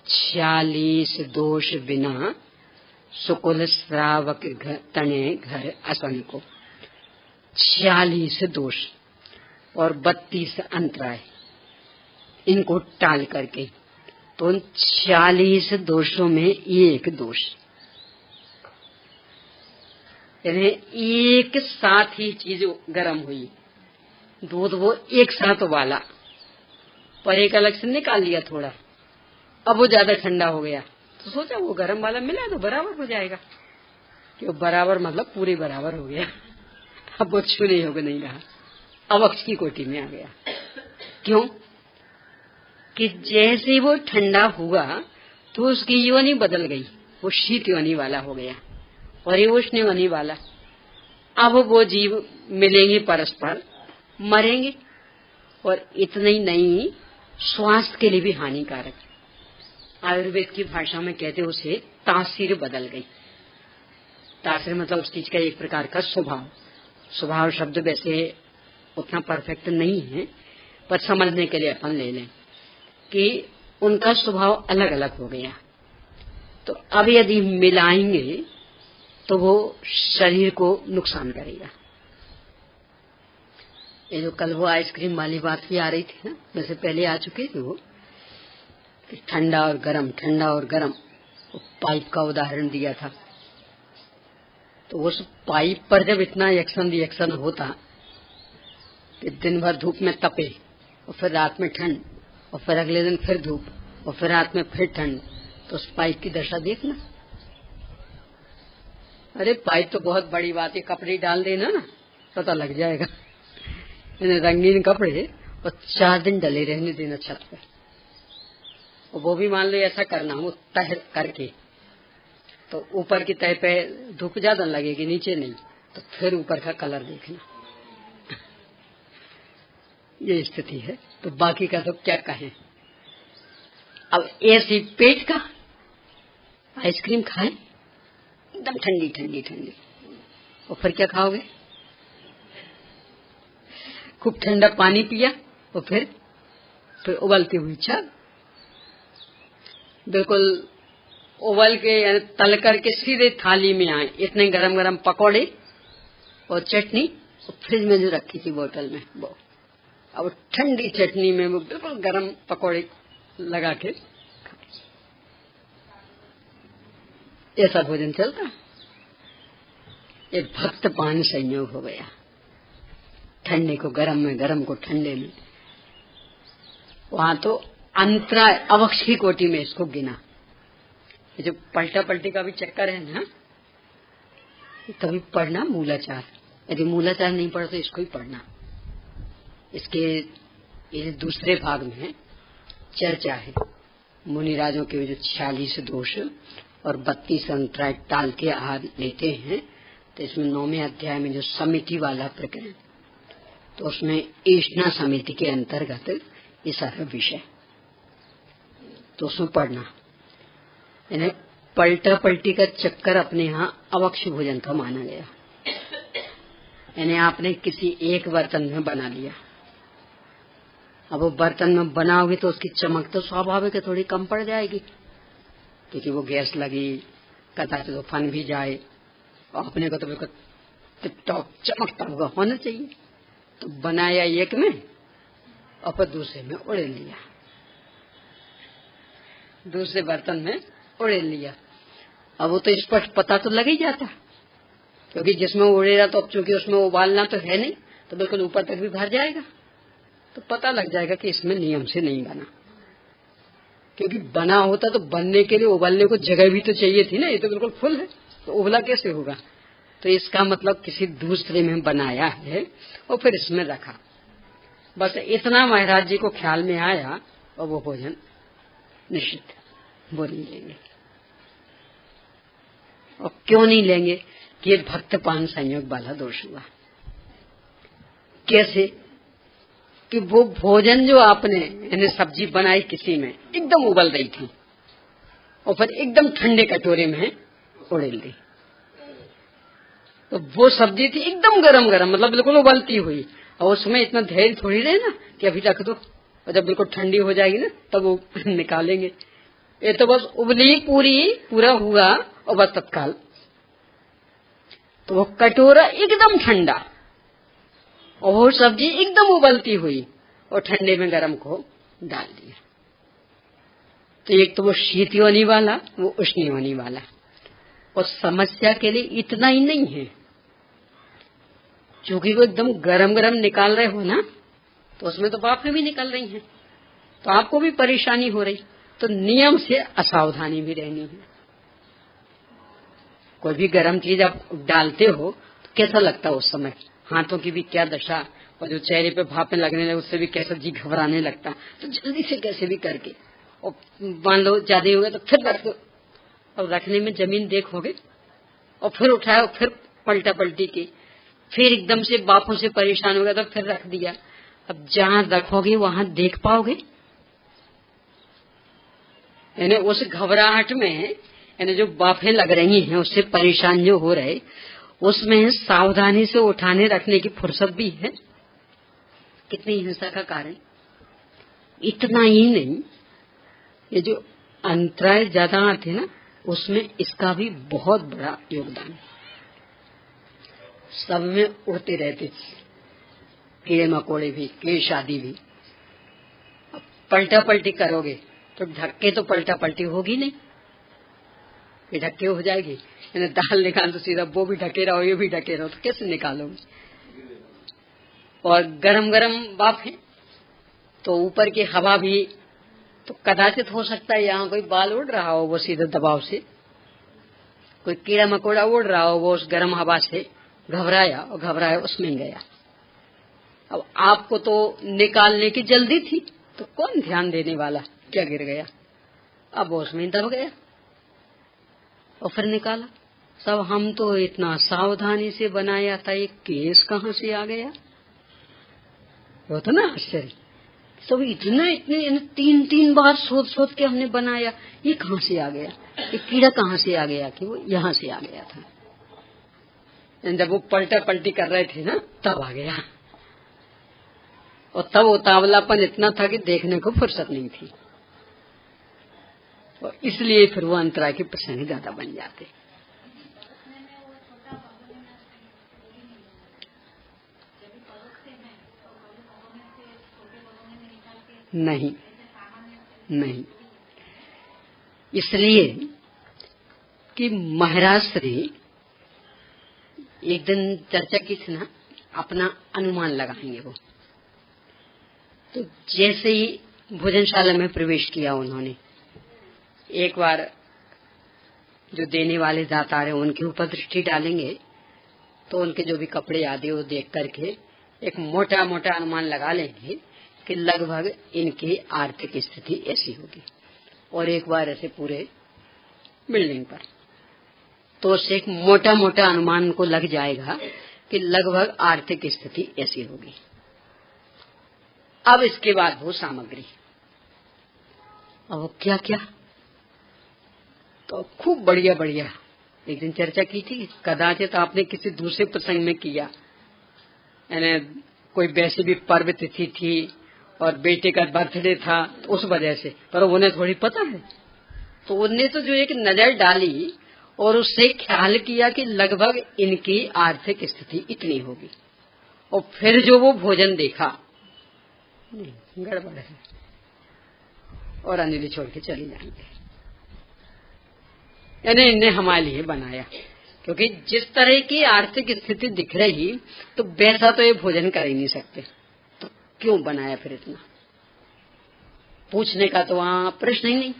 46 दोष बिना सुकुल श्रावक तने घर असन को, 46 दोष और 32 अंतराय, इनको टाल करके, तो 46 दोषों में एक दोष, यानी एक साथ ही चीज गर्म हुई, दूध वो एक साथ उबाला पर एक अलग से निकाल लिया थोड़ा, अब वो ज्यादा ठंडा हो गया, तो सोचा वो गर्म वाला मिला तो बराबर हो जाएगा, कि वो बराबर मतलब पूरे बराबर हो गया। अब वो छूने योग्य नहीं रहा, अब अक्ष की कोटि में आ गया। क्यों? कि जैसे वो ठंडा हुआ तो उसकी योनि बदल गई, वो शीत योनि वाला हो गया और ये उष्ण योनि वाला। अब वो जीव मिलेंगे परस्पर, मरेंगे, और इतना ही नहीं स्वास्थ्य के लिए भी हानिकारक। आयुर्वेद की भाषा में कहते हैं उसे तासीर बदल गई। तासीर मतलब उस चीज का एक प्रकार का स्वभाव। स्वभाव शब्द वैसे उतना परफेक्ट नहीं है, पर समझने के लिए अपन ले लें कि उनका स्वभाव अलग अलग हो गया। तो अब यदि मिलाएंगे तो वो शरीर को नुकसान करेगा। ये जो कल वो आइसक्रीम वाली बात भी आ रही थी ना, वैसे पहले आ चुके थे वो, ठंडा और गरम, ठंडा और गरम, वो पाइप का उदाहरण दिया था। तो उस पाइप पर जब इतना एक्शन रिएक्शन होता कि दिन भर धूप में तपे और फिर रात में ठंड और फिर अगले दिन फिर धूप और फिर रात में फिर ठंड, तो उस पाइप की दशा देखना। अरे पाइप तो बहुत बड़ी बात है, कपड़े डाल देना ना पता लग जाएगा, रंगीन कपड़े और 4 दिन डले रहने देना छत पर, वो भी मान लो ऐसा करना वो तह करके, तो ऊपर की तह पे धूप ज्यादा लगेगी, नीचे नहीं, तो फिर ऊपर का कलर देखना। ये स्थिति है। तो बाकी का तो क्या कहें। अब ऐसी पेट का आइसक्रीम खाएं एकदम ठंडी ठंडी ठंडी, और फिर क्या खाओगे? खूब ठंडा पानी पिया और फिर उबलती हुई चाय, बिल्कुल उबल के तल करके सीधे थाली में आए। इतने गरम गरम पकौड़े और चटनी फ्रिज में जो रखी थी बोतल में, वो अब ठंडी चटनी में वो बिल्कुल गरम पकौड़े लगा के, ऐसा भोजन चलता। एक भक्त पान संयोग हो गया, ठंडे को गरम में, गरम को ठंडे में। वहां तो अंतराय अवक्ष की कोटि में इसको गिना। ये जो पलटा पलटी का भी चक्कर है ना, कभी पढ़ना मूलाचार, यदि मूलाचार नहीं पढ़ा तो इसको ही पढ़ना। इसके ये दूसरे भाग में चर्चा है मुनिराजों के जो 46 दोष और 32 अंतराय टाल के आहार लेते हैं। तो इसमें 9वें अध्याय में जो समिति वाला प्रकरण, तो उसमें ईष्णा समिति के अंतर्गत ये सारा विषय, तो उसमें पढ़ना। यानी पलटा पलटी का चक्कर अपने यहाँ अवक्ष भोजन का माना गया। यानी आपने किसी एक बर्तन में बना लिया, अब वो बर्तन में बनाओगे तो उसकी चमक तो स्वाभाविक है थोड़ी कम पड़ जाएगी, क्योंकि वो गैस लगी, कदाचित तो फन भी जाए, और अपने को तो बिल्कुल टिप टॉप चमकता हुआ होना चाहिए। तो बनाया एक में और फिर दूसरे में उड़ेल लिया, दूसरे बर्तन में उड़ेल लिया। अब वो तो स्पष्ट पता तो लग ही जाता, क्योंकि जिसमें उड़ेगा तो अब चूंकि उसमें उबालना तो है नहीं, तो बिल्कुल ऊपर तक भी भर जाएगा, तो पता लग जाएगा कि इसमें नियम से नहीं बना। क्योंकि बना होता तो बनने के लिए उबालने को जगह भी तो चाहिए थी ना, ये तो बिल्कुल फुल है, तो उबला कैसे होगा। तो इसका मतलब किसी दूसरे में बनाया है और फिर इसमें रखा। बस इतना महाराज जी को ख्याल में आया और वो भोजन निश्चित वो नहीं लेंगे। और क्यों नहीं लेंगे कि ये भक्तपान संयोग वाला दोष हुआ। कैसे कि वो भोजन जो आपने यानी सब्जी बनाई किसी में एकदम उबल रही थी और फिर एकदम ठंडे कटोरे में उड़ेल दी, तो वो सब्जी थी एकदम गरम गरम, मतलब बिल्कुल उबलती हुई, और उसमें इतना धैर्य थोड़ी रहे ना कि अभी रख दो और जब बिल्कुल ठंडी हो जाएगी ना तब वो निकालेंगे। ये तो बस उबली पूरा हुआ और बस तत्काल तो वो कटोरा एकदम ठंडा और वो सब्जी एकदम उबलती हुई और ठंडे में गरम को डाल दिया। तो एक तो वो शीत योनि वाला, वो उष्ण योनि वाला। और समस्या के लिए इतना ही नहीं है, क्योंकि वो एकदम गरम गरम निकाल रहे हो ना, तो उसमें तो भापें भी निकल रही हैं, तो आपको भी परेशानी हो रही। तो नियम से असावधानी भी रहनी है। कोई भी गरम चीज आप डालते हो तो कैसा लगता है उस समय, हाथों की भी क्या दशा, और जो चेहरे पे भापें लगने लगे उससे भी कैसा जी घबराने लगता। तो जल्दी से कैसे भी करके, और मान लो ज्यादा हो गया तो फिर रख दो, और रखने में जमीन देखोगे और फिर उठाया और फिर पलटा पलटी की, फिर एकदम से बापों से परेशान हो गया तो फिर रख दिया। अब जहां रखोगे वहां देख पाओगे, यानी उस घबराहट में यानी जो बाफें लग रही हैं उससे परेशान जो हो रहे, उसमें सावधानी से उठाने रखने की फुर्सत भी है। कितनी हिंसा का कारण। इतना ही नहीं, ये जो अंतराय ज्यादा आते ना उसमें इसका भी बहुत बड़ा योगदान है। सब में उड़ते रहते कीड़े मकोड़े भी, कीड़े शादी भी। अब पलटा पलटी करोगे तो ढक्के तो पलटा पलटी होगी नहीं, ये ढक्के हो जाएगी। यानी दाल निकाल तो सीधा वो भी ढके रहो ये भी ढके रहो, तो कैसे निकालोगे। और गरम गरम बाप है तो ऊपर की हवा भी, तो कदाचित हो सकता है यहाँ कोई बाल उड़ रहा हो, वो सीधे दबाव से कोई कीड़ा मकोड़ा उड़ रहा हो, वो उस गर्म हवा से घबराया उसमें गया। अब आपको तो निकालने की जल्दी थी, तो कौन ध्यान देने वाला, क्या गिर गया। अब वो उसमें दब गया और फिर निकाला। सब हम तो इतना सावधानी से बनाया था, ये केस कहाँ से आ गया। वो तो ना आश्चर्य, सब इतने 3 बार सोच के हमने बनाया, ये कहाँ से आ गया, ये कीड़ा कहाँ से आ गया, कि वो यहाँ से आ गया था। जब वो पलटा पलटी कर रहे थे ना, तब आ गया। और तब उतावलापन इतना था कि देखने को फुर्सत नहीं थी, और इसलिए फिर वो अंतराय के प्रसंग ज्यादा बन जाते। नहीं, इसलिए कि महाराज श्री एक दिन चर्चा की थी ना, अपना अनुमान लगाएंगे वो। तो जैसे ही भोजनशाला में प्रवेश किया उन्होंने, एक बार जो देने वाले दातार हैं उनके ऊपर दृष्टि डालेंगे, तो उनके जो भी कपड़े आदि वो देख करके एक मोटा मोटा अनुमान लगा लेंगे कि लगभग इनकी आर्थिक स्थिति ऐसी होगी। और एक बार ऐसे पूरे बिल्डिंग पर, तो उससे एक मोटा मोटा अनुमान को लग जाएगा कि लगभग आर्थिक स्थिति ऐसी होगी। अब इसके बाद वो सामग्री, अब वो क्या क्या, तो खूब बढ़िया बढ़िया। एक दिन चर्चा की थी, कदाचित आपने किसी दूसरे प्रसंग में किया, यानी कोई वैसे भी पर्व तिथि थी और बेटे का बर्थडे था, तो उस वजह से, पर उन्हें थोड़ी पता है, तो उन्हें तो जो एक नजर डाली और उससे ख्याल किया कि लगभग इनकी आर्थिक स्थिति इतनी होगी, और फिर जो वो भोजन देखा, नहीं गड़बड़ है, और अंजलि छोड़ के चली जाएंगे। यानी इन्हें हमारे लिए बनाया, क्योंकि जिस तरह की आर्थिक स्थिति दिख रही, तो वैसा तो ये भोजन कर ही नहीं सकते, तो क्यों बनाया फिर इतना। पूछने का तो वहां प्रश्न ही नहीं।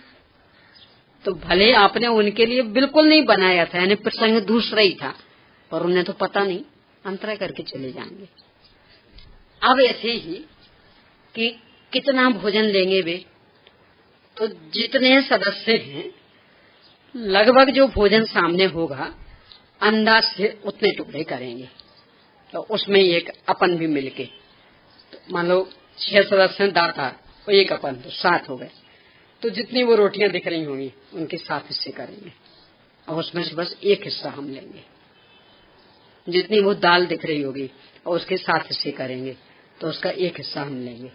तो भले आपने उनके लिए बिल्कुल नहीं बनाया था, यानी प्रसंग दूसरा ही था, पर उन्हें तो पता नहीं, अंतरा करके चले जाएंगे। अब ऐसे ही कि कितना भोजन लेंगे वे, तो जितने सदस्य हैं लगभग जो भोजन सामने होगा अंदाज से उतने टुकड़े करेंगे। तो उसमें एक अपन भी मिलके, तो मान लो 6 सदस्य दाता और एक अपन, तो 7 हो गए। तो जितनी वो रोटियां दिख रही होंगी उनके 7 हिस्से करेंगे, और उसमें से बस एक हिस्सा हम लेंगे। जितनी वो दाल दिख रही होगी और उसके 7 हिस्से करेंगे, तो उसका एक हिस्सा हम लेंगे।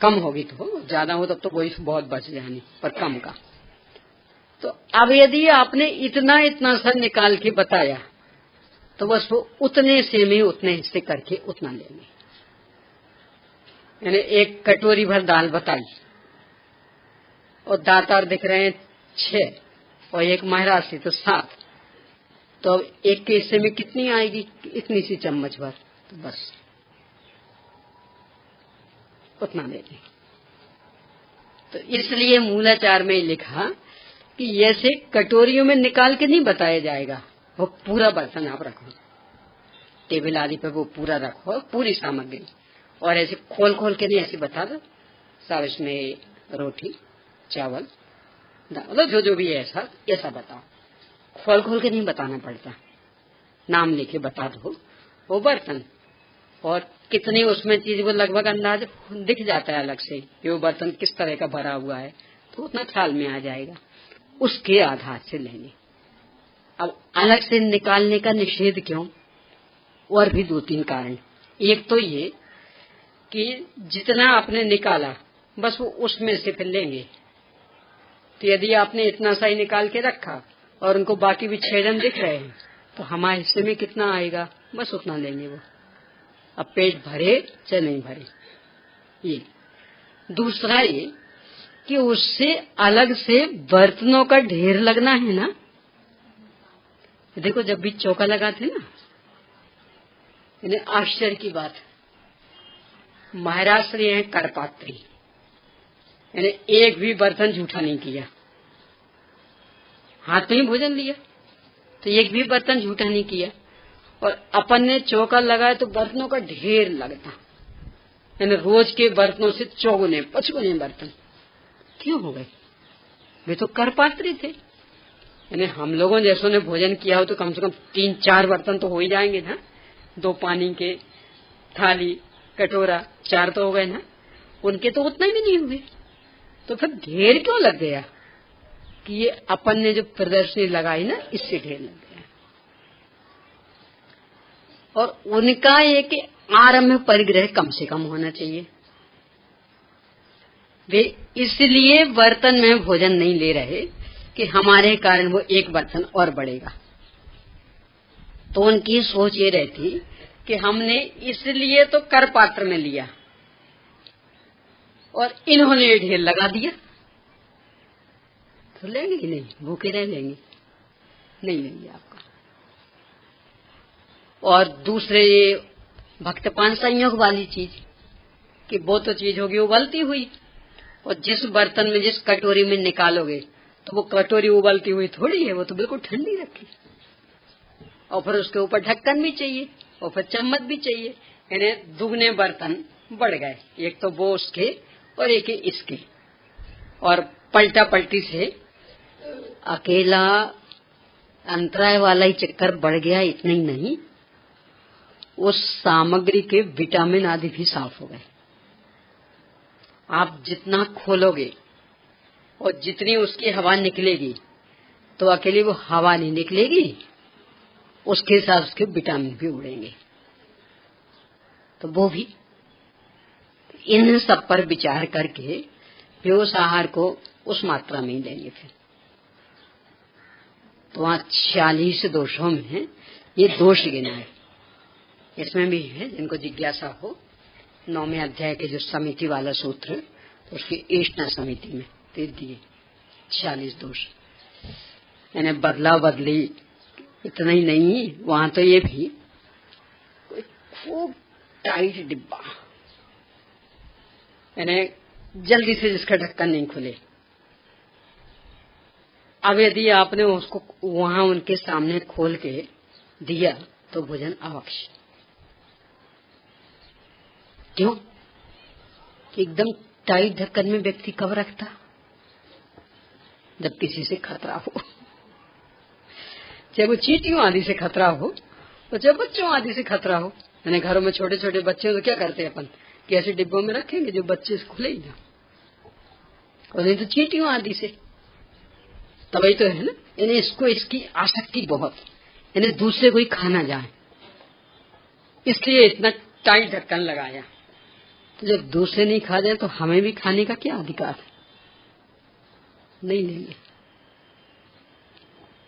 कम होगी तो, ज्यादा हो तब तो वही बहुत बच जानी, पर कम का। तो अब यदि आपने इतना इतना सा निकाल के बताया, तो बस वो उतने से में उतने हिस्से करके उतना लेंगे। यानी एक कटोरी भर दाल बताई और दातार दिख रहे हैं 6 और एक महाराज से तो 7, तो अब एक के हिस्से में कितनी आएगी, इतनी सी चम्मच भर, तो बस उतना लेंगे। तो इसलिए मूलाचार में लिखा कि ऐसे कटोरियों में निकाल के नहीं बताया जाएगा, वो पूरा बर्तन आप रखो, टेबल आदि पे वो पूरा रखो, पूरी सामग्री, और ऐसे खोल खोल के नहीं ऐसे बता दो सब इसमें रोटी चावल मतलब जो भी है ऐसा बताओ। खोल खोल के नहीं बताना पड़ता, नाम लेके बता दो वो बर्तन, और कितनी उसमें चीज वो लगभग अंदाज दिख जाता है अलग से कि वो बर्तन किस तरह का भरा हुआ है, तो उतना ख्याल में आ जाएगा। उसके आधार से लेंगे। अब अलग से निकालने का निषेध क्यों, और भी 2-3 कारण। एक तो ये कि जितना आपने निकाला बस वो उसमें से फिर लेंगे, तो यदि आपने इतना सा ही निकाल के रखा और उनको बाकी भी 6 जन दिख रहे हैं, तो हमारे हिस्से में कितना आएगा, बस उतना लेंगे वो। अब पेट भरे चाहे नहीं भरे। ये दूसरा ये कि उससे अलग से बर्तनों का ढेर लगना है ना। देखो जब भी चौका लगाते ना, इन्हें आश्चर्य की बात, महाराज श्री हैं करपात्री, यानी एक भी बर्तन झूठा नहीं किया, हाथ में ही भोजन लिया, तो एक भी बर्तन झूठा नहीं किया। और अपन ने चौका लगाया तो बर्तनों का ढेर लगता, यानी रोज के बर्तनों से 4 गुने 5 गुने बर्तन क्यों हो गए। वे तो कर पात्र थे। यानी हम लोगों जैसों ने भोजन किया हो तो कम से कम 3-4 बर्तन तो हो ही जाएंगे ना, 2 पानी के, थाली, कटोरा, 4 तो हो गए ना। उनके तो उतना भी नहीं हुए, तो फिर ढेर क्यों लग गया कि ये अपन ने जो प्रदर्शनी लगाई ना, इससे ढेर लग गया। और उनका ये कि आरम्भ परिग्रह कम से कम होना चाहिए। वे इसलिए बर्तन में भोजन नहीं ले रहे कि हमारे कारण वो 1 बर्तन और बढ़ेगा। तो उनकी सोच ये रहती कि हमने इसलिए तो कर पात्र में लिया और इन्होंने ढेर लगा दिया, तो लेंगे कि नहीं? भूखे रह लेंगे? नहीं लेंगे आपका। और दूसरे ये भक्तपान संयोग वाली चीज कि वो तो चीज होगी उबलती हुई, और जिस बर्तन में, जिस कटोरी में निकालोगे तो वो कटोरी उबलती हुई थोड़ी है, वो तो बिल्कुल ठंडी रखी। और फिर उसके ऊपर ढक्कन भी चाहिए और फिर चम्मच भी चाहिए। यानी दुगने बर्तन बढ़ गए, एक तो वो उसके और एक इसके। और पलटा पलटी से अकेला अंतराय वाला ही चक्कर बढ़ गया। इतना ही नहीं, उस सामग्री के विटामिन आदि भी साफ हो गए। आप जितना खोलोगे और जितनी उसकी हवा निकलेगी, तो अकेली वो हवा नहीं निकलेगी, उसके साथ उसके विटामिन भी उड़ेंगे। तो वो भी इन सब पर विचार करके फिर उस आहार को उस मात्रा में ही लेंगे। फिर तो वहां 46 दोषों में ये दोष गिनाए। इसमें भी है, जिनको जिज्ञासा हो, 9वें अध्याय के जो समिति वाला सूत्र, तो उसकी इष्टा समिति में दे दिए 46 दोष। यानी बदला बदली इतना ही नहीं, वहां तो ये भी कोई खूब टाइट डिब्बा, यानी जल्दी से जिसका ढक्कन नहीं खुले। अब यदि आपने उसको वहां उनके सामने खोल के दिया तो भोजन अवक्ष। क्यों? एकदम टाइट ढक्कन में व्यक्ति कब रखता? जब किसी से खतरा हो, चाहे वो चींटियों आदि से खतरा हो, तो चाहे बच्चों आदि से खतरा हो। यानी घरों में छोटे छोटे बच्चे तो क्या करते हैं अपन कि ऐसे डिब्बों में रखेंगे जो बच्चे खुले ही ना, और नहीं तो चींटियों आदि से। तभी तो है ना, यानी इसको इसकी आसक्ति बहुत, यानी दूसरे कोई खाना जाए, इसलिए इतना टाइट ढक्कन लगाया। तो जब दूसरे नहीं खा जाए तो हमें भी खाने का क्या अधिकार है? नहीं लेंगे।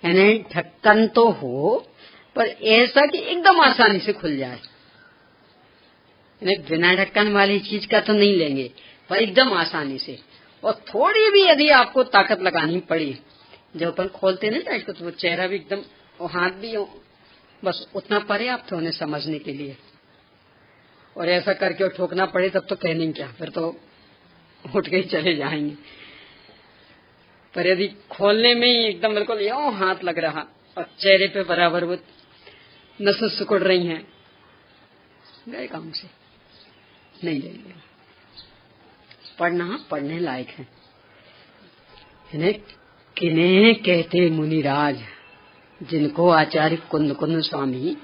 यानी ढक्कन तो हो, पर ऐसा कि एकदम आसानी से खुल जाए। यानी बिना ढक्कन वाली चीज का तो नहीं लेंगे, पर एकदम आसानी से। और थोड़ी भी यदि आपको ताकत लगानी पड़ी, जब अपन खोलते नहीं टाइट को, तो वो चेहरा भी एकदम और हाथ भी बस उतना पर्याप्त होने समझने के लिए। और ऐसा करके और ठोकना पड़े तब तो कहने क्या, फिर तो उठ के ही चले जाएंगे। पर यदि खोलने में ही एकदम बिल्कुल यूं हाथ लग रहा और चेहरे पे बराबर वो नसें सिकुड़ रही हैं, गए काम से। नहीं लेंगे। पढ़ने लायक है। इन्हें किन्हें कहते मुनिराज, जिनको आचार्य कुंद कुंद स्वामी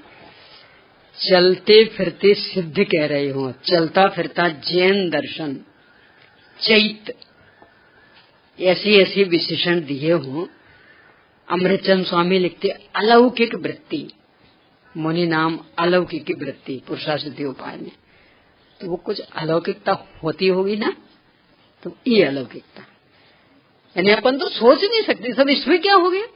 चलते फिरते सिद्ध कह रहे हो। चलता फिरता जैन दर्शन चैत, ऐसी ऐसी विशेषण दिए हों। अमृतचंद स्वामी लिखते अलौकिक वृत्ति, मुनि नाम अलौकिक वृत्ति पुरुषासिद्धि उपाय में। तो वो कुछ अलौकिकता होती होगी ना, तो ये अलौकिकता। यानी अपन तो सोच नहीं सकते सब इसमें क्या हो गया।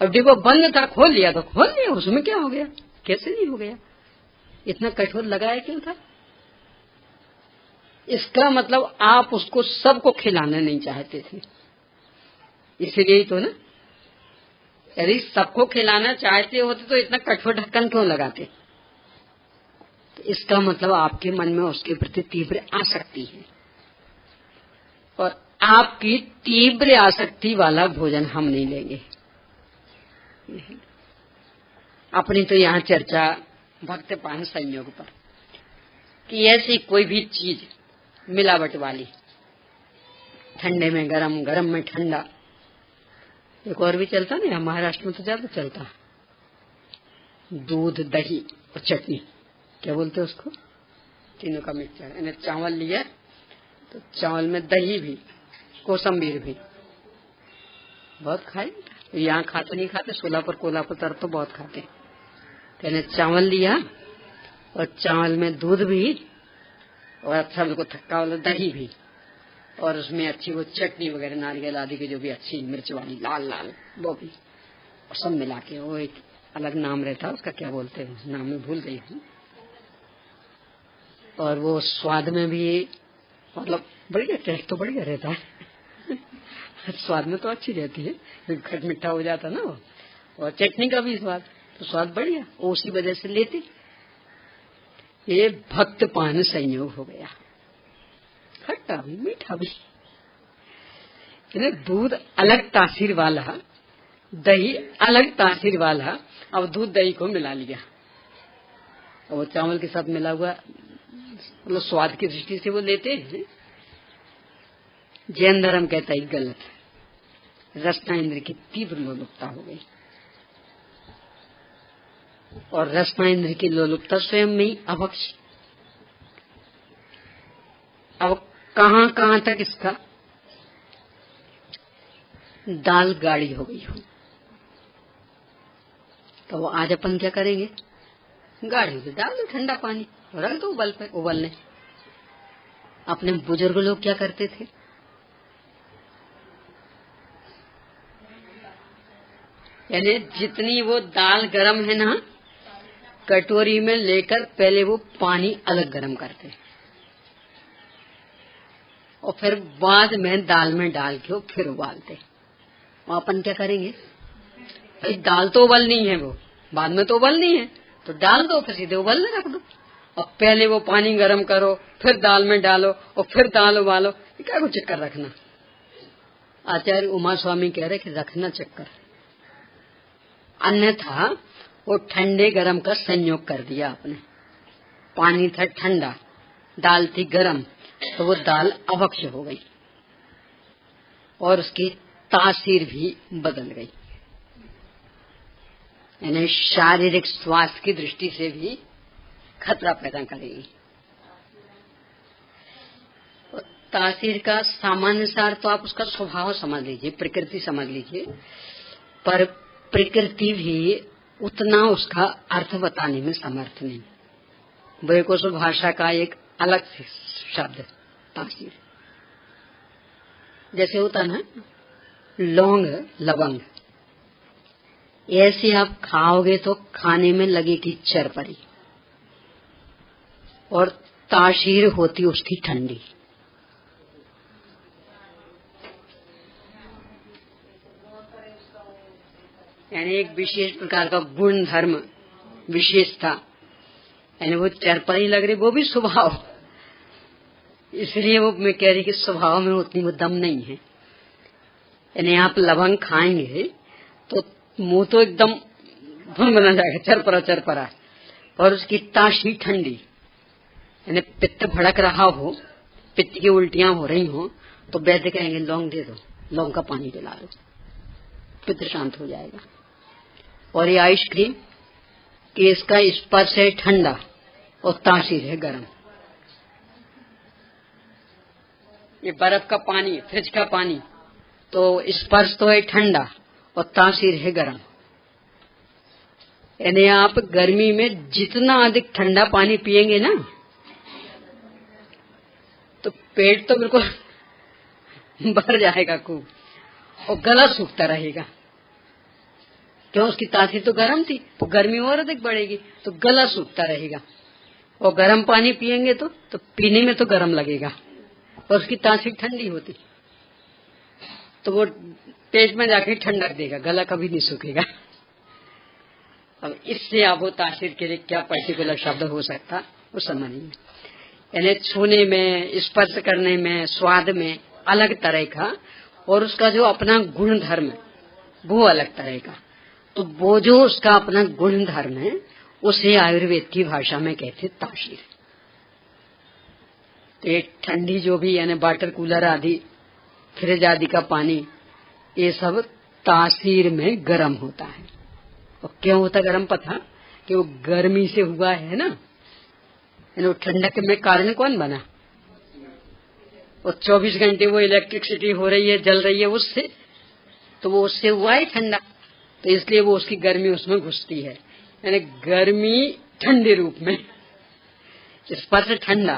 अब डिब्बा बंद था, खोल लिया तो खोल लिया, उसमें क्या हो गया, कैसे नहीं हो गया, इतना कठोर लगाया क्यों था? इसका मतलब आप उसको सबको खिलाना नहीं चाहते थे, इसीलिए ही तो ना। यदि सबको खिलाना चाहते होते तो इतना कठोर ढक्कन क्यों लगाते? तो इसका मतलब आपके मन में उसके प्रति तीव्र आसक्ति है, और आपकी तीव्र आसक्ति वाला भोजन हम नहीं लेंगे। अपनी तो यहाँ चर्चा भक्तपान संयोग पर कि ऐसी कोई भी चीज मिलावट वाली, ठंडे में गरम, गरम में ठंडा, एक और भी चलता नहीं, महाराष्ट्र में तो ज्यादा चलता, दूध दही और चटनी, क्या बोलते हैं उसको, तीनों का मिक्सचर। यानी चावल लिया तो चावल में दही भी, कोसंबीर भी, बहुत खाए। यहाँ खाते नहीं खाते, सोलापुर कोल्हापुर तरफ तो बहुत खाते। यानी चावल लिया और चावल में दूध भी और अच्छा बिल्कुल थक्का वाला दही भी, और उसमें अच्छी वो चटनी वगैरह नारियल आदि की जो भी अच्छी मिर्च वाली लाल लाल वो भी, और सब मिला के, वो एक अलग नाम रहता है उसका, क्या बोलते हैं, नाम में भूल गई हूँ। और वो स्वाद में भी मतलब बढ़िया, टेस्ट तो बढ़िया रहता है स्वाद में तो अच्छी रहती है, खट मिठा हो जाता ना वो, और चटनी का भी स्वाद, तो स्वाद बढ़िया, उसी वजह से लेते। ये भक्त पान संयोग हो गया, खट्टा भी मीठा भी। दूध अलग तासीर वाला, दही अलग तासीर वाला, अब दूध दही को मिला लिया और वो चावल के साथ मिला हुआ, मतलब स्वाद की दृष्टि से वो लेते हैं। जैन धर्म कहता है गलत, रसना इंद्र की तीव्र लोलुपता हो गई, और रसना इंद्र की लोलुपता स्वयं में ही अभक्ष। अब कहां कहां तक इसका दाल गाढ़ी हो गई हो, तो आज अपन क्या करेंगे, गाढ़ी से डाल दो ठंडा पानी और रख दो उबल पे, उबलने। अपने बुजुर्ग लोग क्या करते थे, यानी जितनी वो दाल गरम है ना, कटोरी में लेकर पहले वो पानी अलग गरम करते और फिर बाद में दाल में डाल के फिर उबालते। और अपन क्या करेंगे, भाई दाल तो उबलनी है, वो बाद में तो उबलनी है, तो डाल दो फिर सीधे उबलने रख दो। और पहले वो पानी गरम करो, फिर दाल में डालो और फिर दाल उबालो, क्या को चक्कर रखना। आचार्य उमा स्वामी कह रहे कि रखना चक्कर, अन्यथा वो ठंडे गरम का संयोग कर दिया आपने। पानी था ठंडा, दाल थी गरम, तो वो दाल अभक्ष हो गई और उसकी तासीर भी बदल गई, यानी शारीरिक स्वास्थ्य की दृष्टि से भी खतरा पैदा करेगी। तासीर का सामान्य सार तो आप उसका स्वभाव समझ लीजिए, प्रकृति समझ लीजिए, पर प्रकृति भी उतना उसका अर्थ बताने में समर्थ नहीं। वैकोश भाषा का एक अलग शब्द तासीर, जैसे होता ना लौंग लवंग, ऐसे आप खाओगे तो खाने में लगेगी चरपरी, और तासीर होती उसकी ठंडी। यानी एक विशेष प्रकार का गुण धर्म विशेषता, यानी वो चरपरी लग रही, वो भी स्वभाव, इसलिए वो मैं कह रही कि स्वभाव में उतनी वो दम नहीं है। यानी आप लवंग खाएंगे तो मुंह तो एकदम भुन बना जाएगा, चरपरा चरपरा, और उसकी तासीर ठंडी। यानी पित्त भड़क रहा हो, पित्त की उल्टियां हो रही हो, तो वैद्य कहेंगे लौंग दे दो, लौंग का पानी पिला दो, पित्त शांत हो जाएगा। और ये आइसक्रीम कि इसका स्पर्श है ठंडा और तासीर है गर्म। ये बर्फ का पानी, फ्रिज का पानी, तो स्पर्श तो है ठंडा और तासीर है गर्म। यानी आप गर्मी में जितना अधिक ठंडा पानी पिएंगे ना, तो पेट तो बिल्कुल भर जाएगा खूब और गला सूखता रहेगा। क्यों, उसकी तासीर तो गर्म थी, तो गर्मी और अधिक बढ़ेगी, तो गला सूखता रहेगा। और गर्म पानी पिएंगे तो पीने में तो गर्म लगेगा, और उसकी तासीर ठंडी होती, तो वो पेट में जाके ठंडक देगा, गला कभी नहीं सूखेगा। अब इससे आप वो तासीर के लिए क्या पर्टिकुलर शब्द हो सकता वो समझिए। यानी छूने में, स्पर्श करने में, स्वाद में अलग तरह का, और उसका जो अपना गुण धर्म वो अलग तरह का। तो वो जो उसका अपना गुण धर्म है उसे आयुर्वेद की भाषा में कहते तासीर। तो ये ठंडी जो भी यानी वाटर कूलर आदि, फ्रिज आदि का पानी, ये सब तासीर में गर्म होता है। और क्यों होता गर्म पता? कि वो गर्मी से हुआ है ना, ठंडक में कारण कौन बना? और 24 घंटे वो इलेक्ट्रिसिटी हो रही है, जल रही है उससे, तो वो उससे हुआ है ठंडा, तो इसलिए वो उसकी गर्मी उसमें घुसती है। यानी गर्मी ठंडे रूप में, स्पर्श ठंडा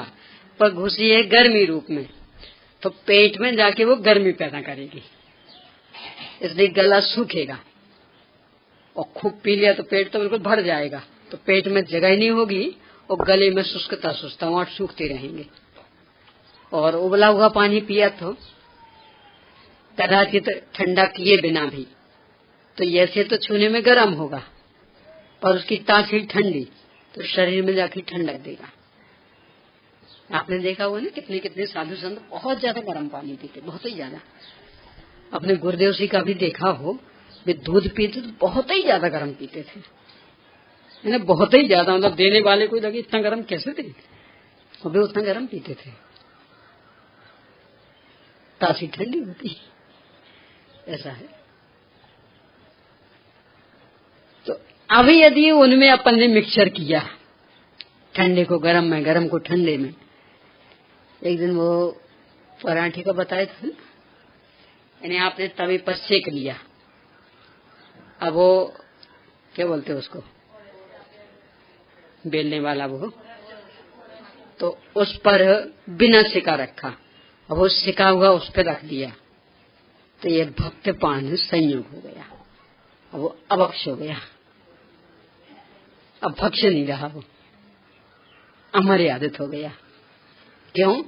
पर घुसी है गर्मी रूप में, तो पेट में जाके वो गर्मी पैदा करेगी, इसलिए गला सूखेगा। और खूब पी लिया तो पेट तो बिल्कुल भर जाएगा, तो पेट में जगह नहीं होगी और गले में शुष्कता शुष्कता सूखते रहेंगे। और उबला हुआ पानी पिया तो कदाचित ठंडा किए बिना भी, तो ऐसे तो छूने में गर्म होगा, पर उसकी तासीर ठंडी, तो शरीर में जाके ठंडक देगा। आपने देखा हुआ ना, कितने कितने साधु संत बहुत ज्यादा गर्म पानी पीते, बहुत ही ज्यादा। अपने गुरुदेव जी का भी देखा हो, वे दूध पीते तो बहुत ही ज्यादा गर्म पीते थे, है ना, बहुत ही ज्यादा। मतलब देने वाले को लगे इतना गर्म कैसे थे, और वे उतना गर्म पीते थे, तासीर ठंडी होती, ऐसा है। तो अभी यदि उनमें अपन ने मिक्सचर किया, ठंडे को गर्म में, गर्म को ठंडे में। एक दिन वो पराठे का बताया था ना, यानी आपने तवे पर सेक लिया, अब वो क्या बोलते हैं उसको, बेलने वाला वो, तो उस पर बिना सिका रखा, अब वो सिका हुआ उस पर रख दिया, तो ये भक्त पान संयोग हो गया, अब वो अभक्ष हो गया। अब भक्ष नहीं रहा, वो अमर्यादित हो गया। क्यों?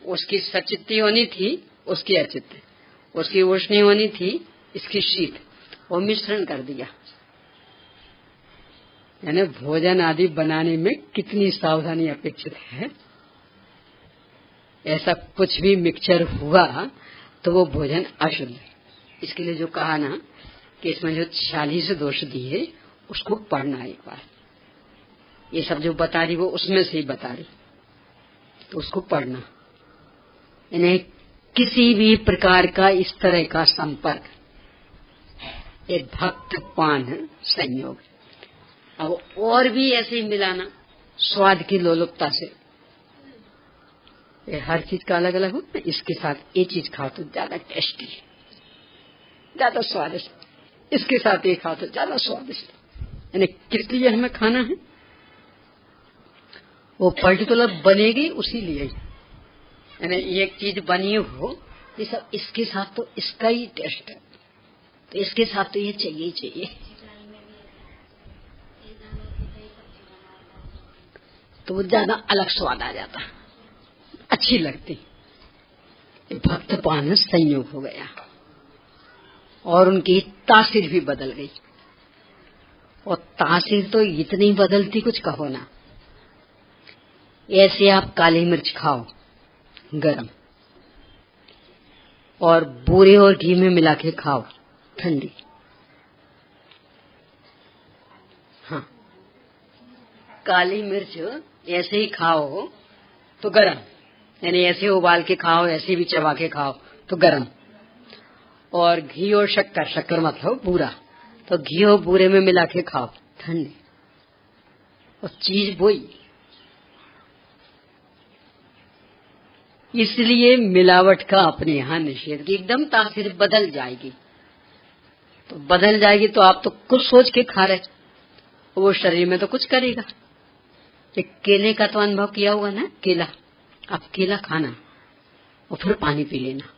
उसकी सचित्ती होनी थी, उसकी अचित्त, उसकी उष्णी होनी थी, इसकी शीत, वो मिश्रण कर दिया। यानी भोजन आदि बनाने में कितनी सावधानी अपेक्षित है। ऐसा कुछ भी मिक्सचर हुआ तो वो भोजन अशुद्ध। इसके लिए जो कहा ना कि इसमें जो 46 दोष दिए, उसको पढ़ना एक बार। ये सब जो बता रही वो उसमें से ही बता रही, तो उसको पढ़ना। यानी किसी भी प्रकार का इस तरह का संपर्क, एक भक्त पान संयोग। अब और भी ऐसे ही मिलाना स्वाद की लोलुपता से, हर चीज का अलग अलग होता है। इसके साथ ये चीज खाओ तो ज्यादा टेस्टी, ज्यादा स्वादिष्ट, इसके साथ ये खाओ तो ज्यादा स्वादिष्ट। यानी किस लिए हमें खाना है, वो पर्टिकुलर बनेगी उसी लिए। यानी एक चीज बनी हो, ये सब इसके साथ तो इसका ही टेस्ट है, तो इसके साथ तो ये चाहिए ही चाहिए, तो वो ज्यादा अलग स्वाद आ जाता, अच्छी लगती। भक्त पान संयोग हो गया और उनकी तासीर भी बदल गई। और तासीर तो इतनी बदलती कुछ कहो ना। ऐसे आप काली मिर्च खाओ गरम, और बूरे और घी में मिला के खाओ ठंडी। हाँ, काली मिर्च ऐसे ही खाओ तो गरम, यानी ऐसे उबाल के खाओ, ऐसे भी चबा के खाओ तो गरम। और घी और शक्कर, शक्कर मतलब बूरा, तो घी और बूरे में मिला के खाओ ठंडी। और चीज वही, इसलिए मिलावट का अपने यहाँ निषेध की। एकदम तासीर बदल जाएगी, तो बदल जाएगी तो आप तो कुछ सोच के खा रहे, वो शरीर में तो कुछ करेगा। एक केले का तो अनुभव किया हुआ ना, केला, आप केला खाना और फिर पानी पी लेना,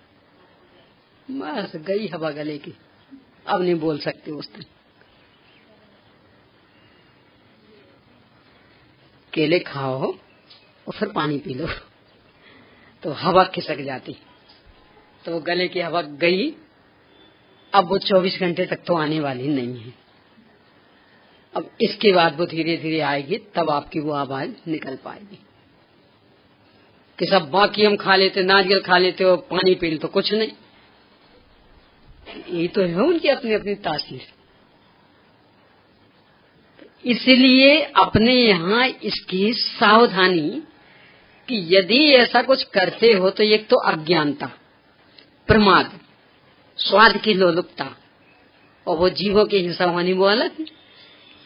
बस गई हवा गले की, अब नहीं बोल सकते उस दिन। केले खाओ और फिर पानी पी लो तो हवा खिसक जाती, तो गले की हवा गई, अब वो 24 घंटे तक तो आने वाली नहीं है। अब इसके बाद वो धीरे धीरे आएगी, तब आपकी वो आवाज निकल पाएगी। कि सब बाकी हम खा लेते, नारियल खा लेते और पानी पी तो कुछ नहीं, ये तो है उनकी अपनी अपनी तासीर। इसलिए अपने यहाँ इसकी सावधानी कि यदि ऐसा कुछ करते हो तो एक तो अज्ञानता, प्रमाद, स्वाद की लोलुपता, और वो जीवों की हिंसा होनी वो अलग है।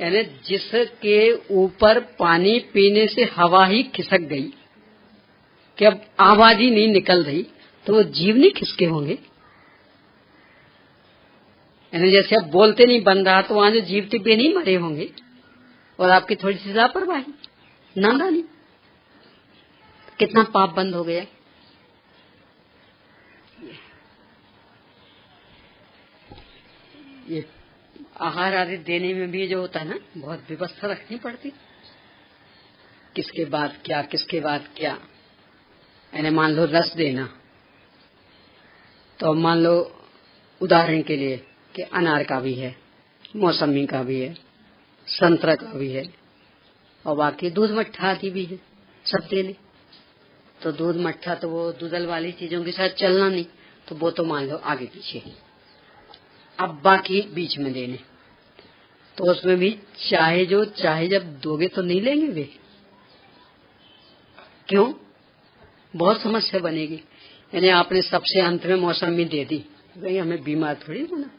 यानी जिसके ऊपर पानी पीने से हवा ही खिसक गई कि अब आवाज ही नहीं निकल रही, तो वो जीव नहीं खिसके होंगे। यानी जैसे अब बोलते नहीं बन रहा, तो वहां जो जीव तिब्बे नहीं मरे होंगे, और आपकी थोड़ी सी लापरवाही, नादानी, कितना पाप बंद हो गया। ये आहार आदि देने में भी जो होता है ना, बहुत व्यवस्था रखनी पड़ती, किसके बाद क्या, किसके बाद क्या। यानी मान लो रस देना, तो मान लो उदाहरण के लिए कि अनार का भी है, मौसमी का भी है, संतरा का भी है, और बाकी दूध मट्ठा आदि भी है, सब देने। तो दूध मट्ठा तो वो दूधल वाली चीजों के साथ चलना नहीं, तो वो तो मान लो आगे पीछे ही। अब बाकी बीच में देने, तो उसमें भी चाहे जब दोगे तो नहीं लेंगे वे, क्यों? बहुत समस्या बनेगी। यानी आपने सबसे अंत में मौसमी दे दी, भाई हमें बीमार थोड़ी होना,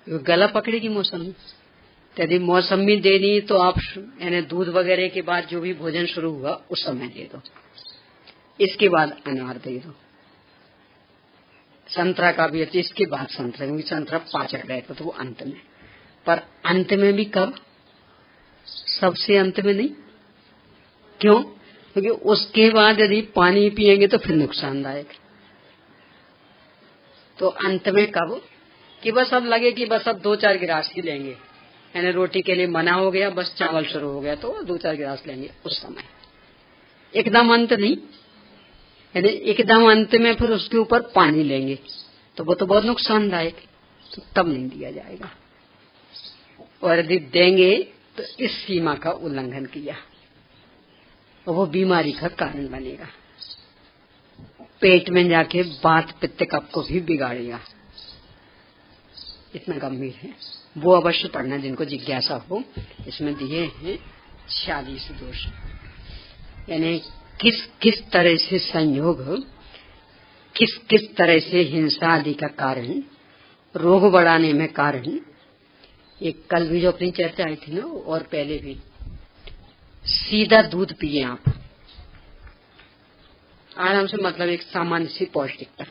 गला पकड़ेगी मौसमी। यदि मौसमी देनी तो आप यानी दूध वगैरह के बाद जो भी भोजन शुरू हुआ उस समय दे दो, इसके बाद अनार दे दो। संतरा का भी है तो इसके बाद संतरा, क्योंकि संतरा पाचक रहता तो वो अंत में। पर अंत में भी कब? सबसे अंत में नहीं। क्यों? क्योंकि उसके बाद यदि पानी पिएंगे तो फिर नुकसानदायक। तो अंत में कब? कि बस अब लगे कि बस अब 2-4 गिलास ही लेंगे, यानी रोटी के लिए मना हो गया, बस चावल शुरू हो गया तो 2-4 गिलास लेंगे उस समय। एकदम अंत नहीं, यानी एकदम अंत में फिर उसके ऊपर पानी लेंगे तो वो तो बहुत नुकसानदायक, तो तब नहीं दिया जाएगा। और यदि देंगे तो इस सीमा का उल्लंघन किया, और वो बीमारी का कारण बनेगा, पेट में जाके वात पित्त कफ को भी बिगाड़ेगा। इतना गंभीर है। वो अवश्य पढ़ना जिनको जिज्ञासा हो। इसमें दिए हैं 46 दोष, यानी किस किस तरह से संयोग, किस किस तरह से हिंसा आदि का कारण, रोग बढ़ाने में कारण। एक कल भी जो अपनी चर्चा आई थी ना, और पहले भी, सीधा दूध पिए आप आराम से, मतलब एक सामान्य सी पौष्टिकता।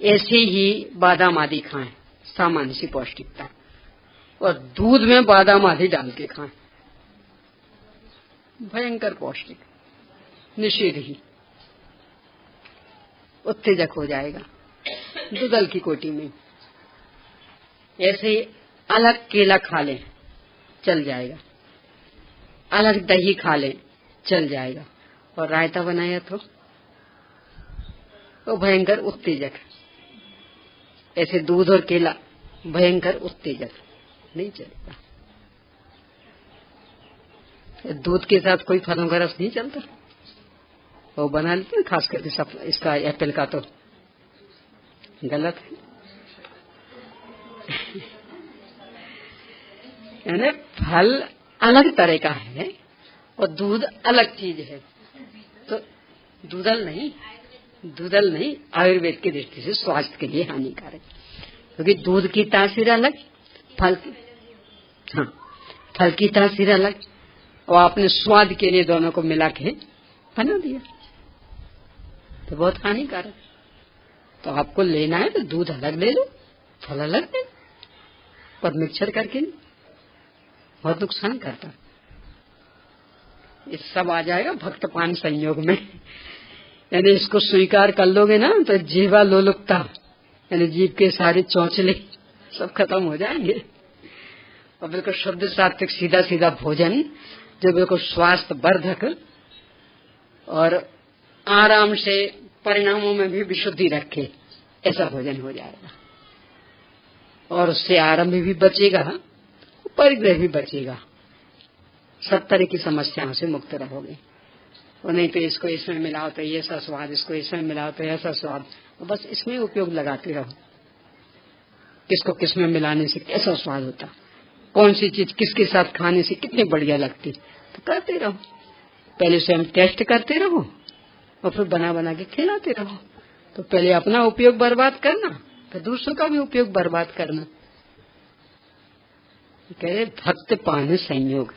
ऐसे ही बादाम आदि खाएं, सामान्य सी पौष्टिकता, और दूध में बादाम आदि डाल के खाएं, भयंकर पौष्टिक, निषेध ही, उत्तेजक हो जाएगा दूधल की कोटि में। ऐसे ही अलग केला खा लें चल जाएगा, अलग दही खा लें चल जाएगा, और रायता बनाया तो भयंकर उत्तेजक। ऐसे दूध और केला भयंकर उत्तेजक, नहीं चलेगा। दूध के साथ कोई फलों का रस नहीं चलता, वो बना लेते हैं, खास करके सब इसका एप्पल का तो गलत है। यानी फल अलग तरह का है और दूध अलग चीज है, तो दूधल नहीं आयुर्वेद की दृष्टि से स्वास्थ्य के लिए हानिकारक, क्योंकि दूध की तासीर अलग, फल की तासीर अलग, और आपने स्वाद के लिए दोनों को मिला के बना दिया, तो बहुत हानिकारक। तो आपको लेना है तो दूध अलग ले लो, फल अलग ले लो, पर मिक्सर करके नहीं, बहुत नुकसान करता। ये सब आ जाएगा भक्तपान संयोग में। यानी इसको स्वीकार कर लोगे ना तो जीवा लोलुपता, यानी जीव के सारे चौंचले सब खत्म हो जाएंगे, और बिल्कुल शुद्ध सात्विक सीधा सीधा भोजन जो बिल्कुल स्वास्थ्य वर्धक और आराम से परिणामों में भी विशुद्धि रखे, ऐसा भोजन हो जाएगा। और उससे आरंभ भी बचेगा, परिग्रह भी बचेगा, सब तरह की समस्याओं से मुक्त रहोगे। और नहीं तो इसको इसमें मिलाओ तो ऐसा स्वाद, इसको इसमें मिलाओ तो ऐसा स्वाद, तो बस इसमें उपयोग लगाते रहो, किसको किसमें मिलाने से कैसा स्वाद होता, कौन सी चीज किसके साथ खाने से कितनी बढ़िया लगती, तो करते रहो। पहले से हम टेस्ट करते रहो और फिर बना बना के खिलाते रहो। तो पहले अपना उपयोग बर्बाद करना, फिर दूसरों का भी उपयोग बर्बाद करना। कह रहे भक्त पान संयोग,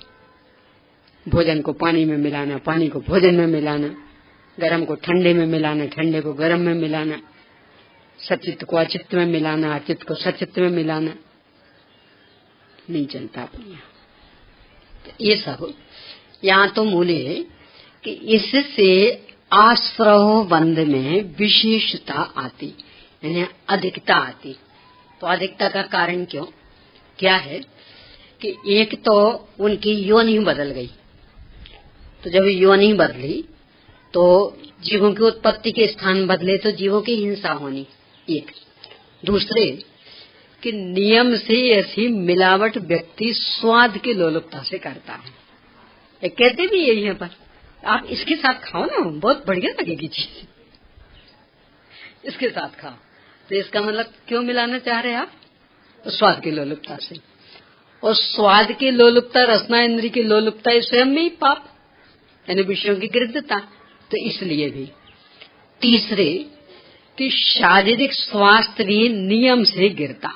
भोजन को पानी में मिलाना, पानी को भोजन में मिलाना, गर्म को ठंडे में मिलाना, ठंडे को गर्म में मिलाना, सचित्त को अचित्त में मिलाना, अचित्त को सचित्त में मिलाना, नहीं चलता अपने यहाँ। तो ये सब यहाँ तो मूल्य है कि इससे आश्रव बंध में विशेषता आती, यानी अधिकता आती। तो अधिकता का कारण क्या है कि एक तो उनकी योनि बदल गई, तो जब योनि बदली तो जीवों की उत्पत्ति के स्थान बदले तो जीवों की हिंसा होनी एक। दूसरे कि नियम से ऐसी मिलावट व्यक्ति स्वाद की लोलुपता से करता है। ये कहते भी यही है, पर आप इसके साथ खाओ ना, बहुत बढ़िया लगेगी चीज, इसके साथ खाओ। तो इसका मतलब क्यों मिलाना चाह रहे हैं आप? तो स्वाद की लोलुपता से। और स्वाद की लोलुपता, रसना इंद्री की लोलुपता, ये स्वयं में ही पाप, यानी विषयों की गृद्धता। तो इसलिए भी तीसरे कि शारीरिक स्वास्थ्य भी नियम से गिरता।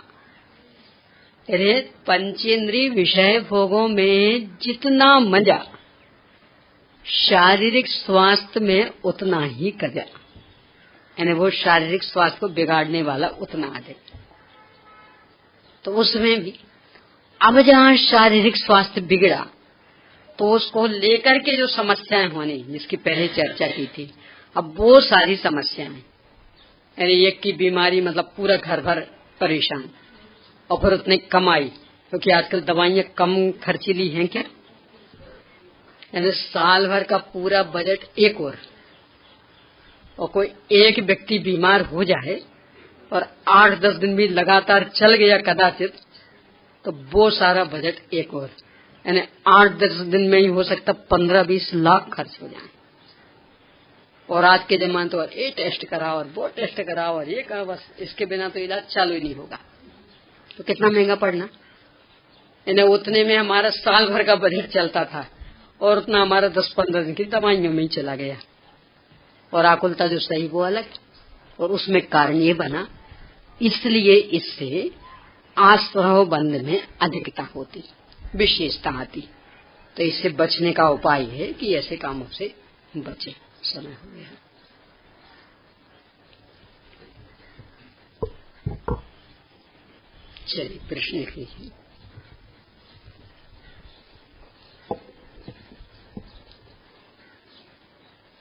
यानी पंचेंद्रिय विषय भोगों में जितना मजा, शारीरिक स्वास्थ्य में उतना ही कजा, यानी वो शारीरिक स्वास्थ्य को बिगाड़ने वाला उतना अधिक। तो उसमें भी अब जहाँ शारीरिक स्वास्थ्य बिगड़ा तो उसको लेकर के जो समस्याएं होनी, जिसकी पहले चर्चा की थी, अब वो सारी समस्याएं, यानी एक की बीमारी मतलब पूरा घर भर परेशान, और फिर उतने कमाई, क्योंकि आजकल दवाइयां कम खर्चीली हैं क्या, यानी साल भर का पूरा बजट एक और कोई एक व्यक्ति बीमार हो जाए और 8-10 दिन भी लगातार चल गया कदाचित, तो वो सारा बजट एक और, यानी 8-10 दिन में ही हो सकता 15-20 लाख खर्च हो जाए। और आज के जमाने तो ये टेस्ट कराओ और वो टेस्ट कराओ और ये करो, बस इसके बिना तो इलाज चालू ही नहीं होगा। तो कितना महंगा पड़ना, यानी उतने में हमारा साल भर का बजट चलता था और उतना हमारा 10-15 दिन की दवाइयों में ही चला गया। और आकुलता जो सही वो अलग, और उसमें कारण ये बना, इसलिए इससे आश्रव बंध में अधिकता होती, विशेषता आती। तो इससे बचने का उपाय है कि ऐसे कामों से बचे। समय हो गया। चलिए प्रश्न कीजिए।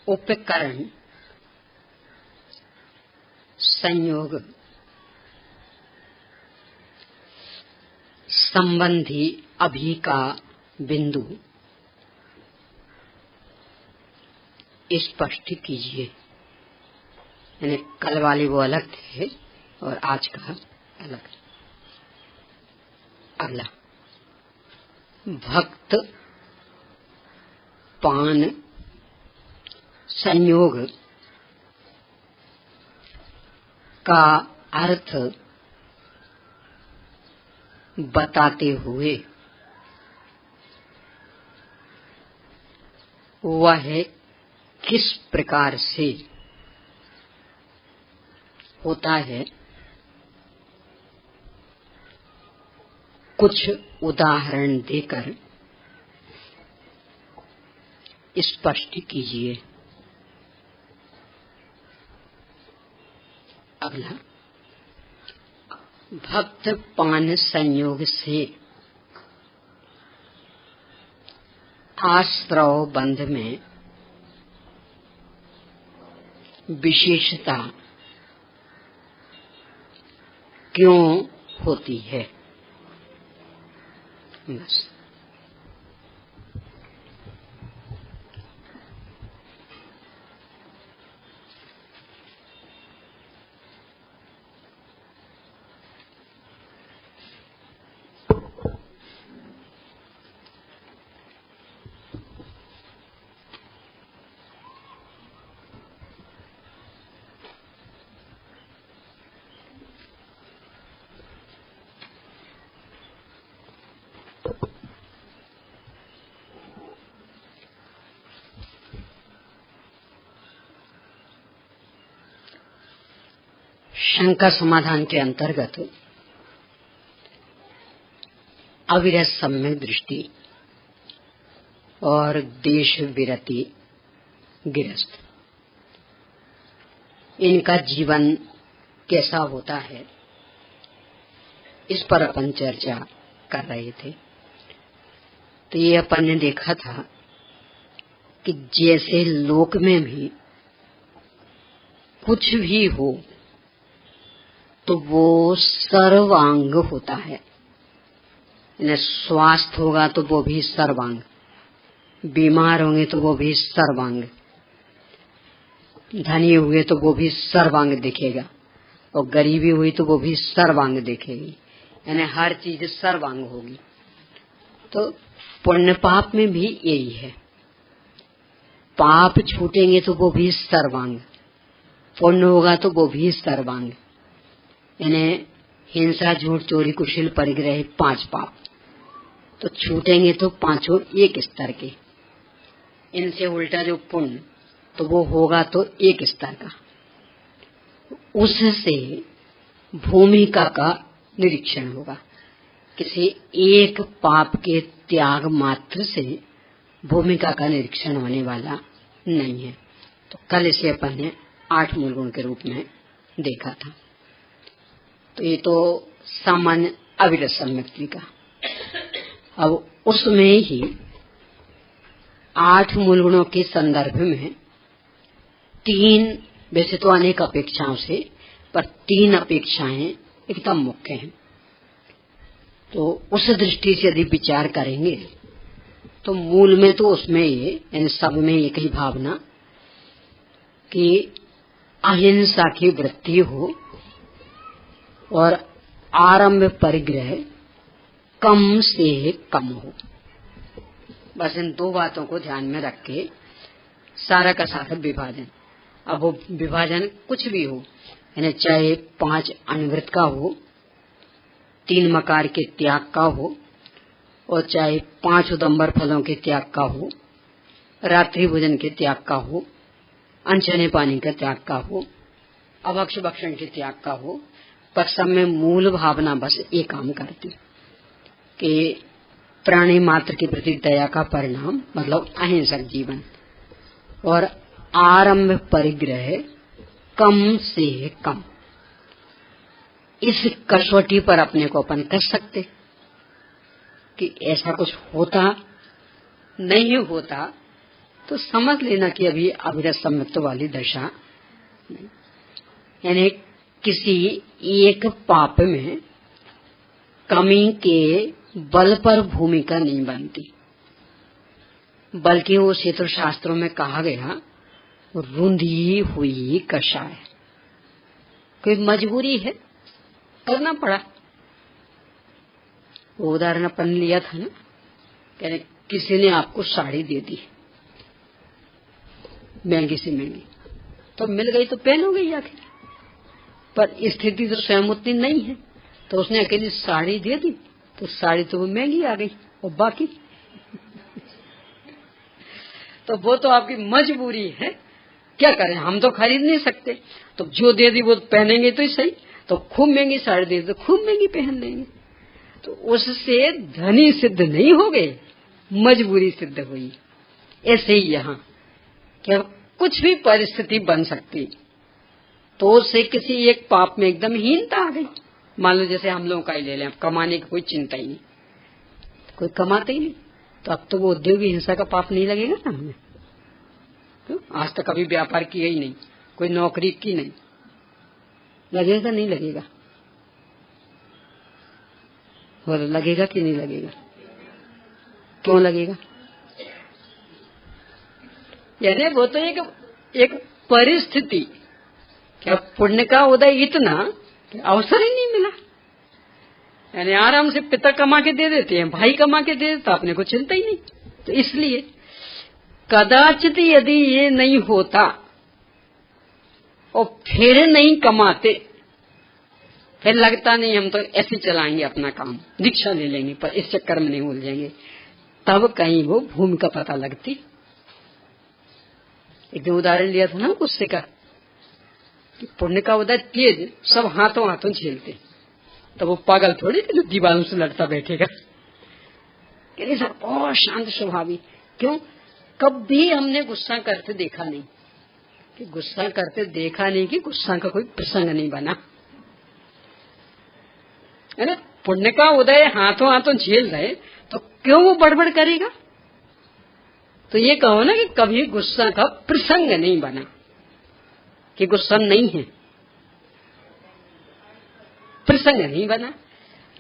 उपकरण संयोग संबंधी अभी का बिंदु स्पष्ट कीजिए। यानी कल वाले वो अलग थे और आज का अलग। अगला, भक्त पान संयोग का अर्थ बताते हुए वह किस प्रकार से होता है, कुछ उदाहरण देकर स्पष्ट कीजिए। अगला, भक्त पान संयोग से आश्रव बंध में विशेषता क्यों होती है? बस। शंका समाधान के अंतर्गत अविरत सम्यक दृष्टि और देश विरति गिरस्थ, इनका जीवन कैसा होता है, इस पर अपन चर्चा कर रहे थे। तो ये अपन ने देखा था कि जैसे लोक में भी कुछ भी हो तो वो सर्वांग होता है। स्वास्थ्य होगा तो वो भी सर्वांग, बीमार होंगे तो वो भी सर्वांग, धनी हुए तो वो भी सर्वांग दिखेगा, और गरीबी हुई तो वो भी सर्वांग दिखेगी, यानी हर चीज सर्वांग होगी। तो पुण्य पाप में भी यही है, पाप छूटेंगे तो वो भी सर्वांग, पुण्य होगा तो वो भी सर्वांग, यानी हिंसा झूठ चोरी कुशील परिग्रह 5 पाप तो छूटेंगे तो पांचों एक स्तर के। इनसे उल्टा जो पुण्य तो वो होगा तो एक स्तर का। उससे भूमिका का निरीक्षण होगा। किसी एक पाप के त्याग मात्र से भूमिका का निरीक्षण होने वाला नहीं है। तो कल इसे अपन ने 8 मूल गुण के रूप में देखा था। तो ये तो सामान्य अविरत सम्यक्ति का। अब उसमें ही 8 मूल गुणों के संदर्भ में 3, वैसे तो अनेक अपेक्षाओं से, पर 3 अपेक्षाएं एकदम मुख्य हैं। तो उस दृष्टि से यदि विचार करेंगे तो मूल में तो उसमें ये, यानी सब में एक ही भावना कि अहिंसा की वृत्ति हो और आरंभ परिग्रह कम से कम हो। बस इन 2 बातों को ध्यान में रख के सारा का सारा विभाजन, अब वो विभाजन कुछ भी हो, यानी चाहे 5 अनवृत का हो, 3 मकार के त्याग का हो, और चाहे 5 उदंबर फलों के त्याग का हो, रात्रि भोजन के त्याग का हो, अनछने पानी के त्याग का हो, अभक्ष भक्षण के त्याग का हो, पर सब में मूल भावना बस एक काम करती कि प्राणी मात्र के प्रति दया का परिणाम मतलब अहिंसक जीवन, और आरंभ परिग्रह कम से कम। इस कसौटी पर अपने को अपन कर सकते कि ऐसा कुछ होता नहीं होता तो समझ लेना कि अभी अविरत सम्यक्त्व वाली दशा नहीं। यानी किसी एक पाप में कमी के बल पर भूमिका नहीं बनती, बल्कि वो क्षेत्र शास्त्रों में कहा गया रूंधी हुई कषाय, कोई मजबूरी है, करना पड़ा। वो उदाहरण अपन लिया था ना, कहने किसी ने आपको साड़ी दे दी महंगी से महंगी, तो मिल गई तो पहनोगे आखिर, पर स्थिति तो स्वयं उतनी नहीं है, तो उसने अकेली साड़ी दे दी तो साड़ी तो वो महंगी आ गई, और बाकी तो वो तो आपकी मजबूरी है, क्या करें, हम तो खरीद नहीं सकते, तो जो दे दी वो पहनेंगे तो ही सही, तो खूब महंगी साड़ी दे दी तो खूब महंगी पहन लेंगे। तो उससे धनी सिद्ध नहीं हो गए, मजबूरी सिद्ध हुई। ऐसे ही यहाँ क्या कुछ भी परिस्थिति बन सकती, तो उससे किसी एक पाप में एकदम हीनता आ गई। मान लो जैसे हम लोगों का ही ले लें, अब कमाने की कोई चिंता ही नहीं, कोई कमाते ही नहीं, तो अब तो वो उद्योगी हिंसा का पाप नहीं लगेगा ना हमें। तो आज तक कभी व्यापार किया ही नहीं, कोई नौकरी की नहीं, लगेगा नहीं लगेगा, और लगेगा कि नहीं लगेगा, क्यों लगेगा? यानी वो तो एक परिस्थिति, क्या पुण्य का उदय इतना कि अवसर ही नहीं मिला, यानी आराम से पिता कमा के दे देते हैं, भाई कमा के दे देता, अपने को चिंता ही नहीं। तो इसलिए कदाचित यदि ये नहीं होता और फिर नहीं कमाते, फिर लगता नहीं हम तो ऐसे चलाएंगे अपना काम, दीक्षा ले लेंगे, पर इस चक्कर में नहीं भूल जाएंगे, तब कहीं वो भूमिका पता लगती। एक उदाहरण लिया था ना गुस्से का, कि पुण्य का उदय तेज, सब हाथों हाथों झेलते, तो वो पागल थोड़ी कि जो दीवारों से लड़ता बैठेगा। कहते सर बहुत शांत स्वभावी। क्यों? कभी हमने गुस्सा करते देखा नहीं, कि गुस्सा करते देखा नहीं, कि गुस्सा का कोई प्रसंग नहीं बना, है ना। पुण्य का उदय हाथों हाथों झेल रहे, तो क्यों वो बड़बड़ करेगा? तो ये कहो ना कि कभी गुस्सा का प्रसंग नहीं बना, कि गुस्सा नहीं है, प्रसंग नहीं बना।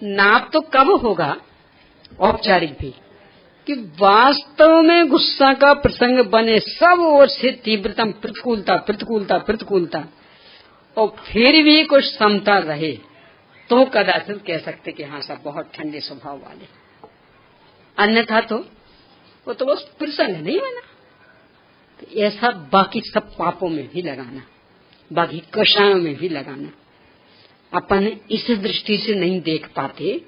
नाप तो कब होगा औपचारिक भी, कि वास्तव में गुस्सा का प्रसंग बने, सब ओर से तीव्रतम प्रतिकूलता प्रतिकूलता प्रतिकूलता, और फिर भी कुछ समता रहे, तो कदाचित कह सकते कि हाँ सब बहुत ठंडे स्वभाव वाले। अन्यथा तो वो तो बस प्रसंग नहीं बना। तो ऐसा बाकी सब पापों में भी लगाना, बाकी कषायों में भी लगाना, अपन इस दृष्टि से नहीं देख पाते,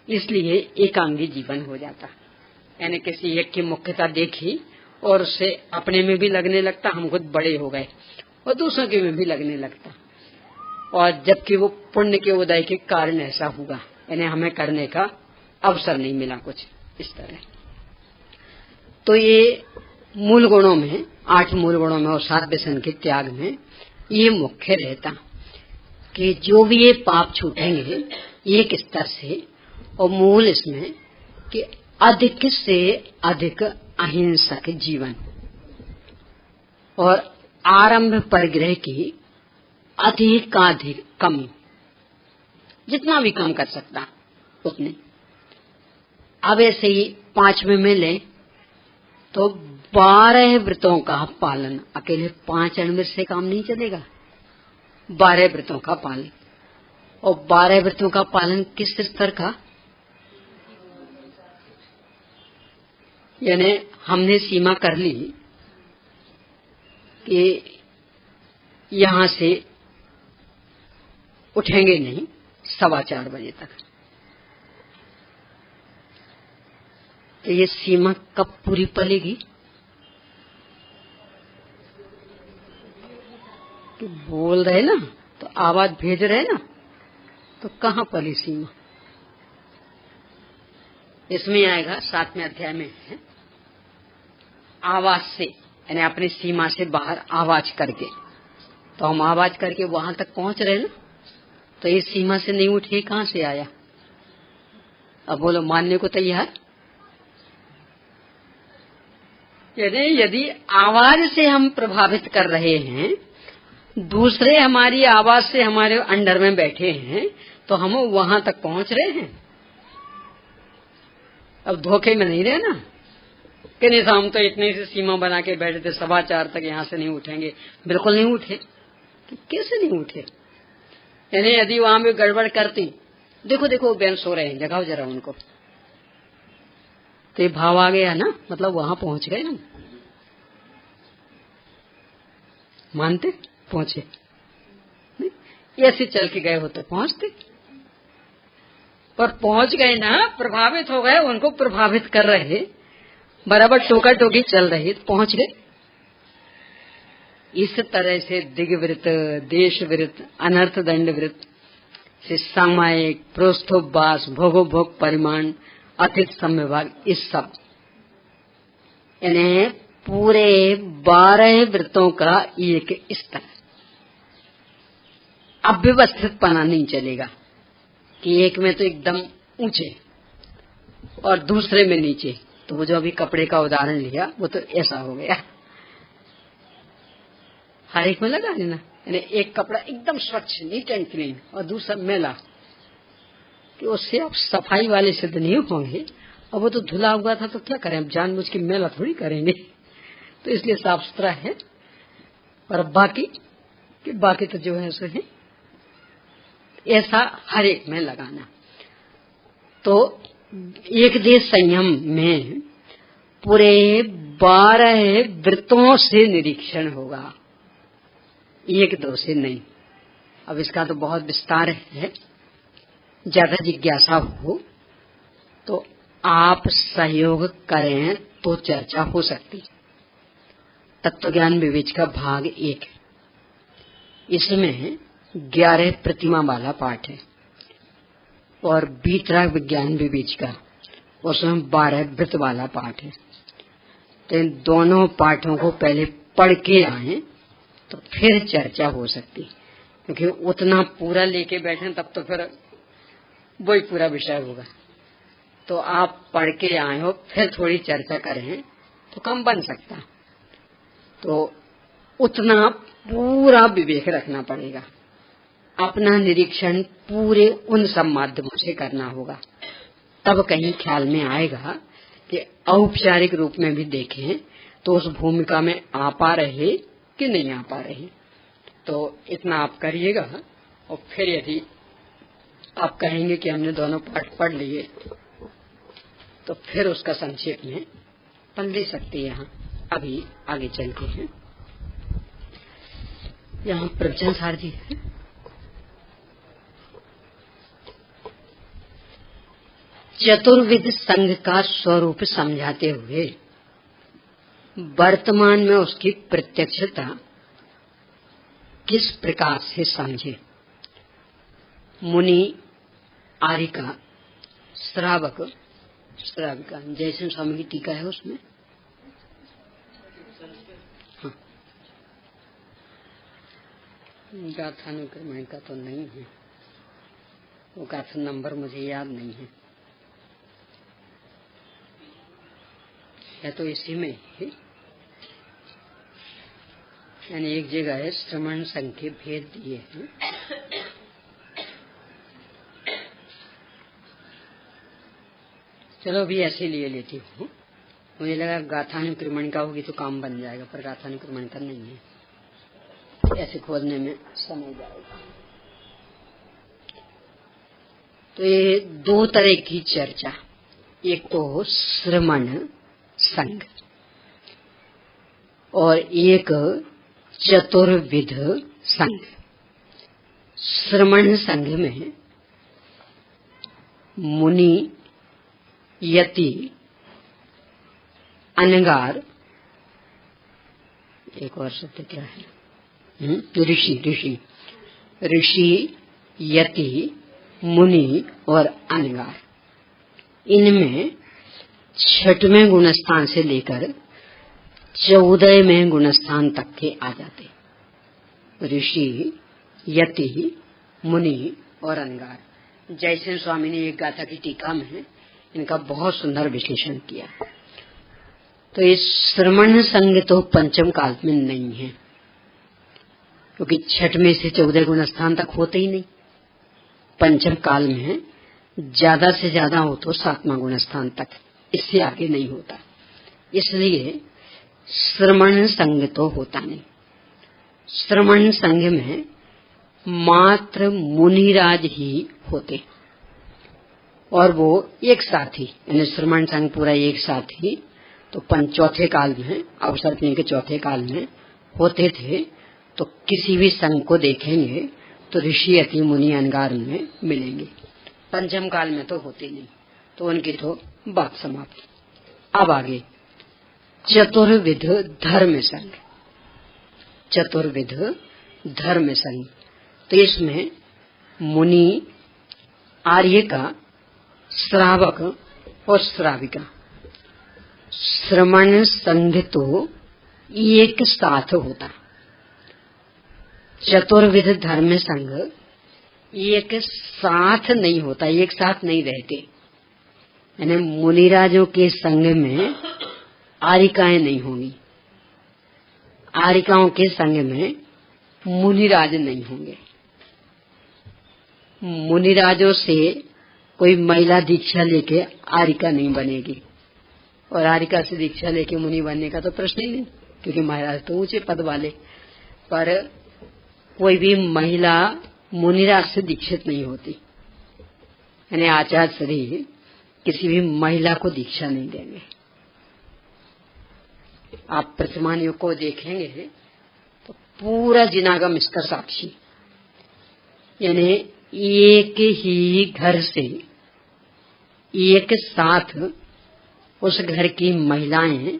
इसलिए एकांगी जीवन हो जाता। यानी किसी एक की मुख्यता देखी और उससे अपने में भी लगने लगता, हम खुद बड़े हो गए, और दूसरों के में भी लगने लगता, और जबकि वो पुण्य के उदय के कारण ऐसा हुआ, यानी हमें करने का अवसर नहीं मिला कुछ इस तरह। तो ये मूल गुणों में, 8 मूल गुणों में और 7 व्यसन के त्याग में ये मुख्य रहता कि जो भी ये पाप छूटेंगे एक स्तर से, और मूल इसमें कि अधिक से अधिक अहिंसक जीवन, और आरंभ परिग्रह की अधिकाधिक कमी, जितना भी कम कर सकता उतने। अब ऐसे ही 5वें में ले तो 12 व्रतों का पालन, अकेले 5 अणुव्रत से काम नहीं चलेगा, 12 व्रतों का पालन। और 12 व्रतों का पालन किस स्तर का? यानी हमने सीमा कर ली कि यहां से उठेंगे नहीं 4:15 बजे तक। तो ये सीमा कब पूरी पलेगी? कि बोल रहे ना, तो आवाज भेज रहे ना, तो कहाँ पली सीमा? इसमें आएगा 7वें अध्याय में है, आवाज से, यानी अपनी सीमा से बाहर आवाज करके। तो हम आवाज करके वहां तक पहुंच रहे ना, तो ये सीमा से नहीं उठे, कहां से आया? अब बोलो मानने को तैयार? यानी यदि आवाज से हम प्रभावित कर रहे हैं, दूसरे हमारी आवाज से हमारे अंडर में बैठे हैं, तो हम वहां तक पहुंच रहे हैं। अब धोखे में नहीं रहे ना कि नहीं हम तो इतने से सीमा बना के बैठे थे, 4:15 तक यहाँ से नहीं उठेंगे। बिल्कुल नहीं उठे। तो कैसे नहीं उठे? यानी यदि वहां भी गड़बड़ करती, देखो देखो बहन सो रहे हैं, जगाओ जरा उनको, तो ये भाव आ गया ना, मतलब वहां पहुंच गए ना। मानते? पहुंचे नहीं? ऐसे चल के गए हो तो पहुंचते, पर पहुंच गए ना, प्रभावित हो गए, उनको प्रभावित कर रहे, बराबर टोका टोकी चल रही, तो पहुंच गए। इस तरह से दिग्वृत, देशवृत, अनर्थ दंड वृत से सामायिक, प्रोस्थोपवास, भोगोभोग परिमाण, अतिथ संविभाग, इस सब यानी पूरे 12 व्रतों का एक स्तर। अव्यवस्थित पना नहीं चलेगा कि एक में तो एकदम ऊंचे और दूसरे में नीचे। तो वो जो अभी कपड़े का उदाहरण लिया, वो तो ऐसा हो गया, हर एक में लगा लेना। यानी एक कपड़ा एकदम स्वच्छ, नीट एंड क्लीन, और दूसरा मैला, कि उससे आप सफाई वाले सिद्ध नहीं होंगे। और वो तो धुला हुआ था, तो क्या करें, अब जानबूझ के मैला थोड़ी करेंगे। तो इसलिए साफ सुथरा है। और बाकी तो जो है सो है, ऐसा हर एक में लगाना। तो एक देश संयम में पूरे 12 व्रतों से निरीक्षण होगा, 1-2 से नहीं। अब इसका तो बहुत विस्तार है, ज्यादा जिज्ञासा हो तो आप सहयोग करें तो चर्चा हो सकती। तत्वज्ञान विवेच का भाग 1। इसमें 11 प्रतिमा वाला पाठ है और वीतराग विज्ञान विवेच का उसमें 12 वृत्त वाला पाठ है। तो इन दोनों पाठों को पहले पढ़ के आए तो फिर चर्चा हो सकती, क्योंकि उतना पूरा लेके बैठे तब तो फिर वही पूरा विषय होगा। तो आप पढ़ के आए हो फिर थोड़ी चर्चा करें तो कम बन सकता। तो उतना पूरा विवेक रखना पड़ेगा, अपना निरीक्षण पूरे उन सब माध्यमों से करना होगा, तब कहीं ख्याल में आएगा कि औपचारिक रूप में भी देखें तो उस भूमिका में आ पा रहे कि नहीं आ पा रहे। तो इतना आप करिएगा और फिर यदि आप कहेंगे कि हमने दोनों पाठ पढ़ लिए तो फिर उसका संक्षेप में पढ़ ले सकते हैं। यहाँ अभी आगे चलते हैं। यहाँ प्रवचन सार जी है। चतुर्विध संघ का स्वरूप समझाते हुए वर्तमान में उसकी प्रत्यक्षता किस प्रकार से समझे। मुनि, आरिका, श्रावक, श्राविका, जैसे स्वामी की टीका है उसमें हाँ। गाथानुक्रमण का तो नहीं है, वो गाथा नंबर मुझे याद नहीं है तो इसी में ही यानी एक जगह है श्रमण संघ के भेद दिए हैं। चलो अभी ऐसे लिए लेती हूँ। मुझे लगा गाथानुक्रमण का होगी तो काम बन जाएगा, पर गाथानुक्रमण का नहीं है, ऐसे खोजने में समय जाएगा। तो ये दो तरह की चर्चा, एक तो श्रमण संघ और एक चतुर्विध संघ। श्रमण संघ में मुनि, यति, अनगार, एक और शब्द क्या है, ऋषि, यति, मुनि और अनगार, इनमें 6वें गुणस्थान से लेकर 14वें गुणस्थान तक के आ जाते। ऋषि, यति, मुनि और अनगार। जैसे स्वामी ने एक गाथा की टीका में इनका बहुत सुंदर विश्लेषण किया। तो इस श्रमण संघ तो पंचम काल में नहीं है, क्योंकि 6वें से 14 गुणस्थान तक होते ही नहीं। पंचम काल में ज्यादा से ज्यादा हो तो 7वां गुणस्थान तक, इससे आगे नहीं होता। इसलिए श्रमण संघ तो होता नहीं। श्रमण संघ में मात्र मुनिराज ही होते और वो एक साथ ही, यानी श्रमण संघ पूरा एक साथ ही तो चौथे काल में, अवसर के चौथे काल में होते थे। तो किसी भी संघ को देखेंगे तो ऋषि, यति, मुनि, अनगार में मिलेंगे। पंचम काल में तो होते नहीं, तो उनकी तो बात समाप्त। अब आगे चतुर्विध धर्म संघ। चतुर्विध धर्म संघ, तो इसमें मुनि, आर्यका, श्रावक और श्राविका। श्रमण संघ तो एक साथ होता। चतुर्विध धर्म संघ एक साथ नहीं होता, एक साथ नहीं रहते। यानी मुनिराजों के संघ में आरिकाएं नहीं होंगी, आरिकाओं के संघ में मुनिराज नहीं होंगे। मुनिराजों से कोई महिला दीक्षा लेके आरिका नहीं बनेगी, और आरिका से दीक्षा लेके मुनि बनने का तो प्रश्न ही नहीं, क्योंकि महाराज तो ऊंचे पद वाले। पर कोई भी महिला मुनिराज से दीक्षित नहीं होती, यानी आचार्य श्री किसी भी महिला को दीक्षा नहीं देंगे। आप प्रतिमान युग को देखेंगे तो पूरा जिनागम इसका साक्षी, यानी एक ही घर से एक साथ उस घर की महिलाएं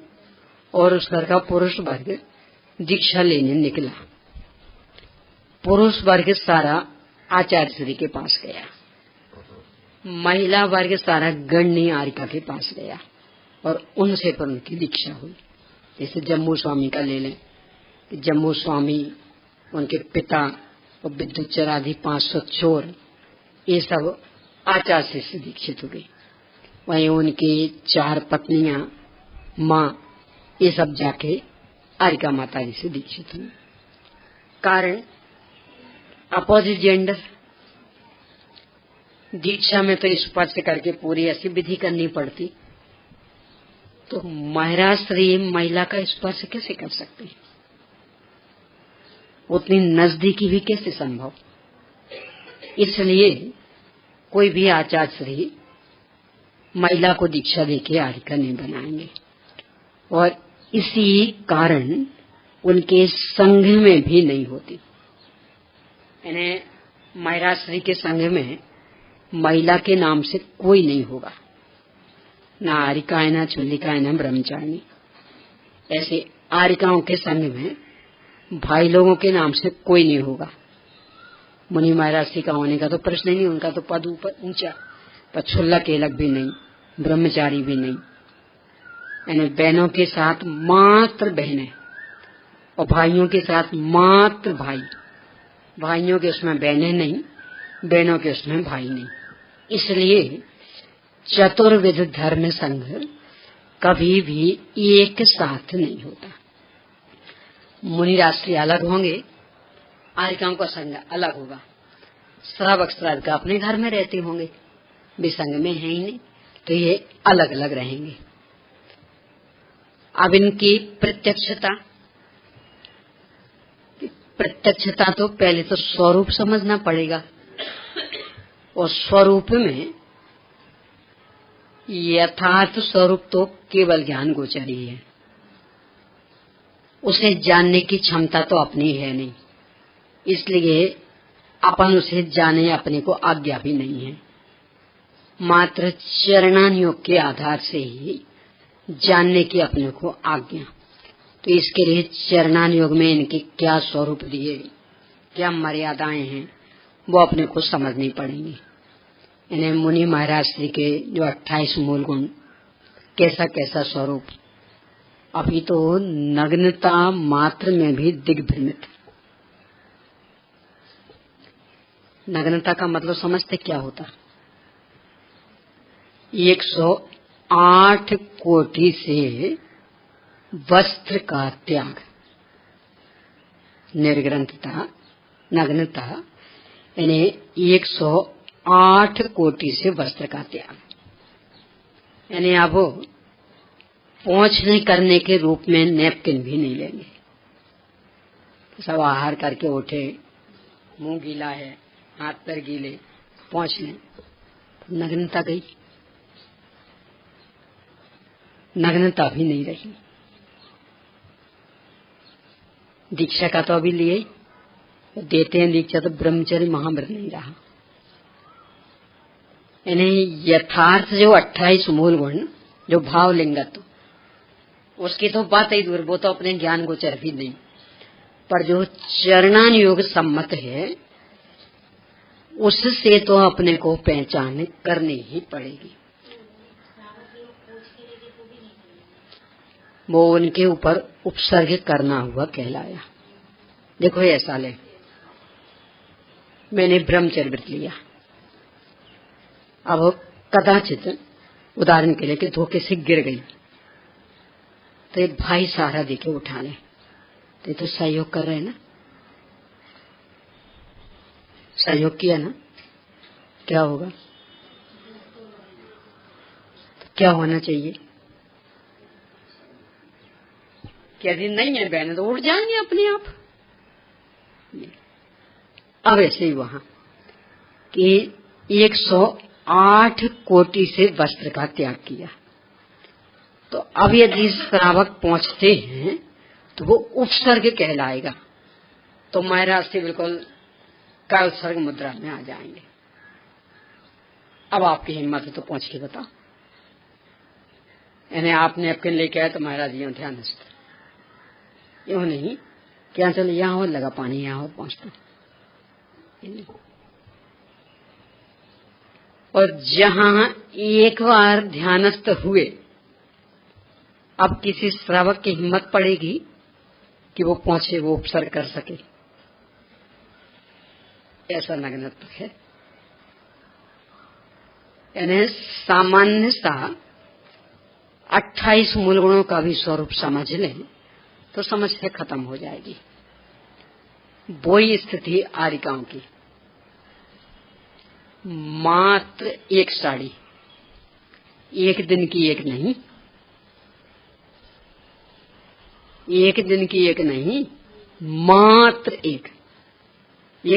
और उस घर का पुरुष वर्ग दीक्षा लेने निकला। पुरुष वर्ग सारा आचार्य श्री के पास गया, महिला वर्ग सारा गणनी आरिका के पास गया और उनसे पर उनकी दीक्षा हुई। जैसे जम्मू स्वामी का ले लें, जम्मू स्वामी, उनके पिता और विद्युचर आदि 500 चोर, ये सब आचार्य से दीक्षित हो गए। वहीं उनकी 4 पत्नियां, माँ, ये सब जाके आरिका माता जी से दीक्षित हुई। कारण अपोजिट जेंडर। दीक्षा में तो स्पर्श करके पूरी ऐसी विधि करनी पड़ती, तो महाराज श्री महिला का स्पर्श कैसे कर सकते हैं? उतनी नजदीकी भी कैसे संभव? इसलिए कोई भी आचार्य श्री महिला को दीक्षा देके आरिका नहीं बनाएंगे। और इसी कारण उनके संघ में भी नहीं होती। यानी महाराज श्री के संघ में महिला के नाम से कोई नहीं होगा, ना आरिका है, ना चुल्लिका है, ना ब्रह्मचारिणी। ऐसे आरिकाओं के संघ में भाई लोगों के नाम से कोई नहीं होगा। मुनि महाराज श्री का होने का तो प्रश्न ही नहीं, उनका तो पद ऊपर ऊंचा, पर छुल्ला केलक भी नहीं, ब्रह्मचारी भी नहीं। यानी बहनों के साथ मात्र बहनें और भाइयों के साथ मात्र भाई। भाइयों के उसमें बहनें नहीं, बहनों के उसमें भाई नहीं। इसलिए चतुर्विध धर्म संघ कभी भी एक साथ नहीं होता। मुनि राष्ट्रीय अलग होंगे, आरिकाओं का संघ अलग होगा। श्रावक श्राविका अपने घर में रहते होंगे, वे संघ में है ही नहीं, तो ये अलग अलग रहेंगे। अब इनकी प्रत्यक्षता तो पहले तो स्वरूप समझना पड़ेगा, और स्वरूप में यथार्थ स्वरूप तो केवल ज्ञान गोचरी है। उसे जानने की क्षमता तो अपनी है नहीं, इसलिए अपन उसे जाने अपने को आज्ञा भी नहीं है। मात्र चरणानुयोग के आधार से ही जानने की अपने को आज्ञा। तो इसके लिए चरणानुयोग में इनके क्या स्वरूप दिए, क्या मर्यादाएं हैं, वो अपने को समझनी पड़ेंगी। इन्हें मुनि महाराज श्री के जो 28 मूल गुण, कैसा कैसा स्वरूप। अभी तो नग्नता मात्र में भी दिग्भ्रमित। नग्नता का मतलब समझते क्या होता? 108 कोटि से वस्त्र का त्याग, निर्ग्रंथता, नग्नता, यानी 108 कोटि से वस्त्र का त्याग। यानी अब पहुंच नहीं करने के रूप में नैपकिन भी नहीं लेंगे। सब आहार करके उठे, मुंह गीला है, हाथ पैर गीले, पहुंच लें, नग्नता गई, नग्नता भी नहीं रही। दीक्षा का तो अभी लिए देते हैं दीक्षा, तो ब्रह्मचर्य महाव्रत नहीं रहा। यानी यथार्थ जो 28 मूल गुण, जो भाव लिंगत्व, उसकी तो बात ही दूर, वो तो अपने ज्ञान गोचर भी नहीं। पर जो चरणानुयोग सम्मत है, उससे तो अपने को पहचान करनी ही पड़ेगी। वो उनके ऊपर उपसर्ग करना हुआ कहलाया। देखो ऐसा ले, मैंने ब्रह्मचर्य व्रत लिया, अब कदाचित उदाहरण के लिए कि धोखे से गिर गई, तो एक भाई सहारा देके उठा ले, तो सहयोग कर रहे हैं ना, सहयोग किया ना, क्या होगा? तो क्या होना चाहिए? यदि नहीं है बहन तो उठ जाएंगे अपने आप। अब ऐसे ही वहां कि 108 कोटि से वस्त्र का त्याग किया, तो अब यदि श्रावक पहुंचते हैं तो वो उपसर्ग कहलाएगा। तो महाराज से बिल्कुल काल सर्ग मुद्रा में आ जाएंगे। अब आपकी हिम्मत है तो पहुंच के बताओ। यानी आपने नैपकिन लेके आए तो महाराज यूं ध्यान, यूं नहीं क्या चलो यहाँ और लगा पानी, यहाँ और पहुंचता, और जहां एक बार ध्यानस्थ हुए, अब किसी श्रावक की हिम्मत पड़ेगी कि वो पहुंचे, वो उपसर्ग कर सके, ऐसा नग्नत्व है। यानी सामान्य सा 28 मूल गुणों का भी स्वरूप समझ लें तो समस्या खत्म हो जाएगी। वही स्थिति आरिकाओं की। मात्र एक साड़ी, एक दिन की एक नहीं, एक दिन की एक नहीं, मात्र एक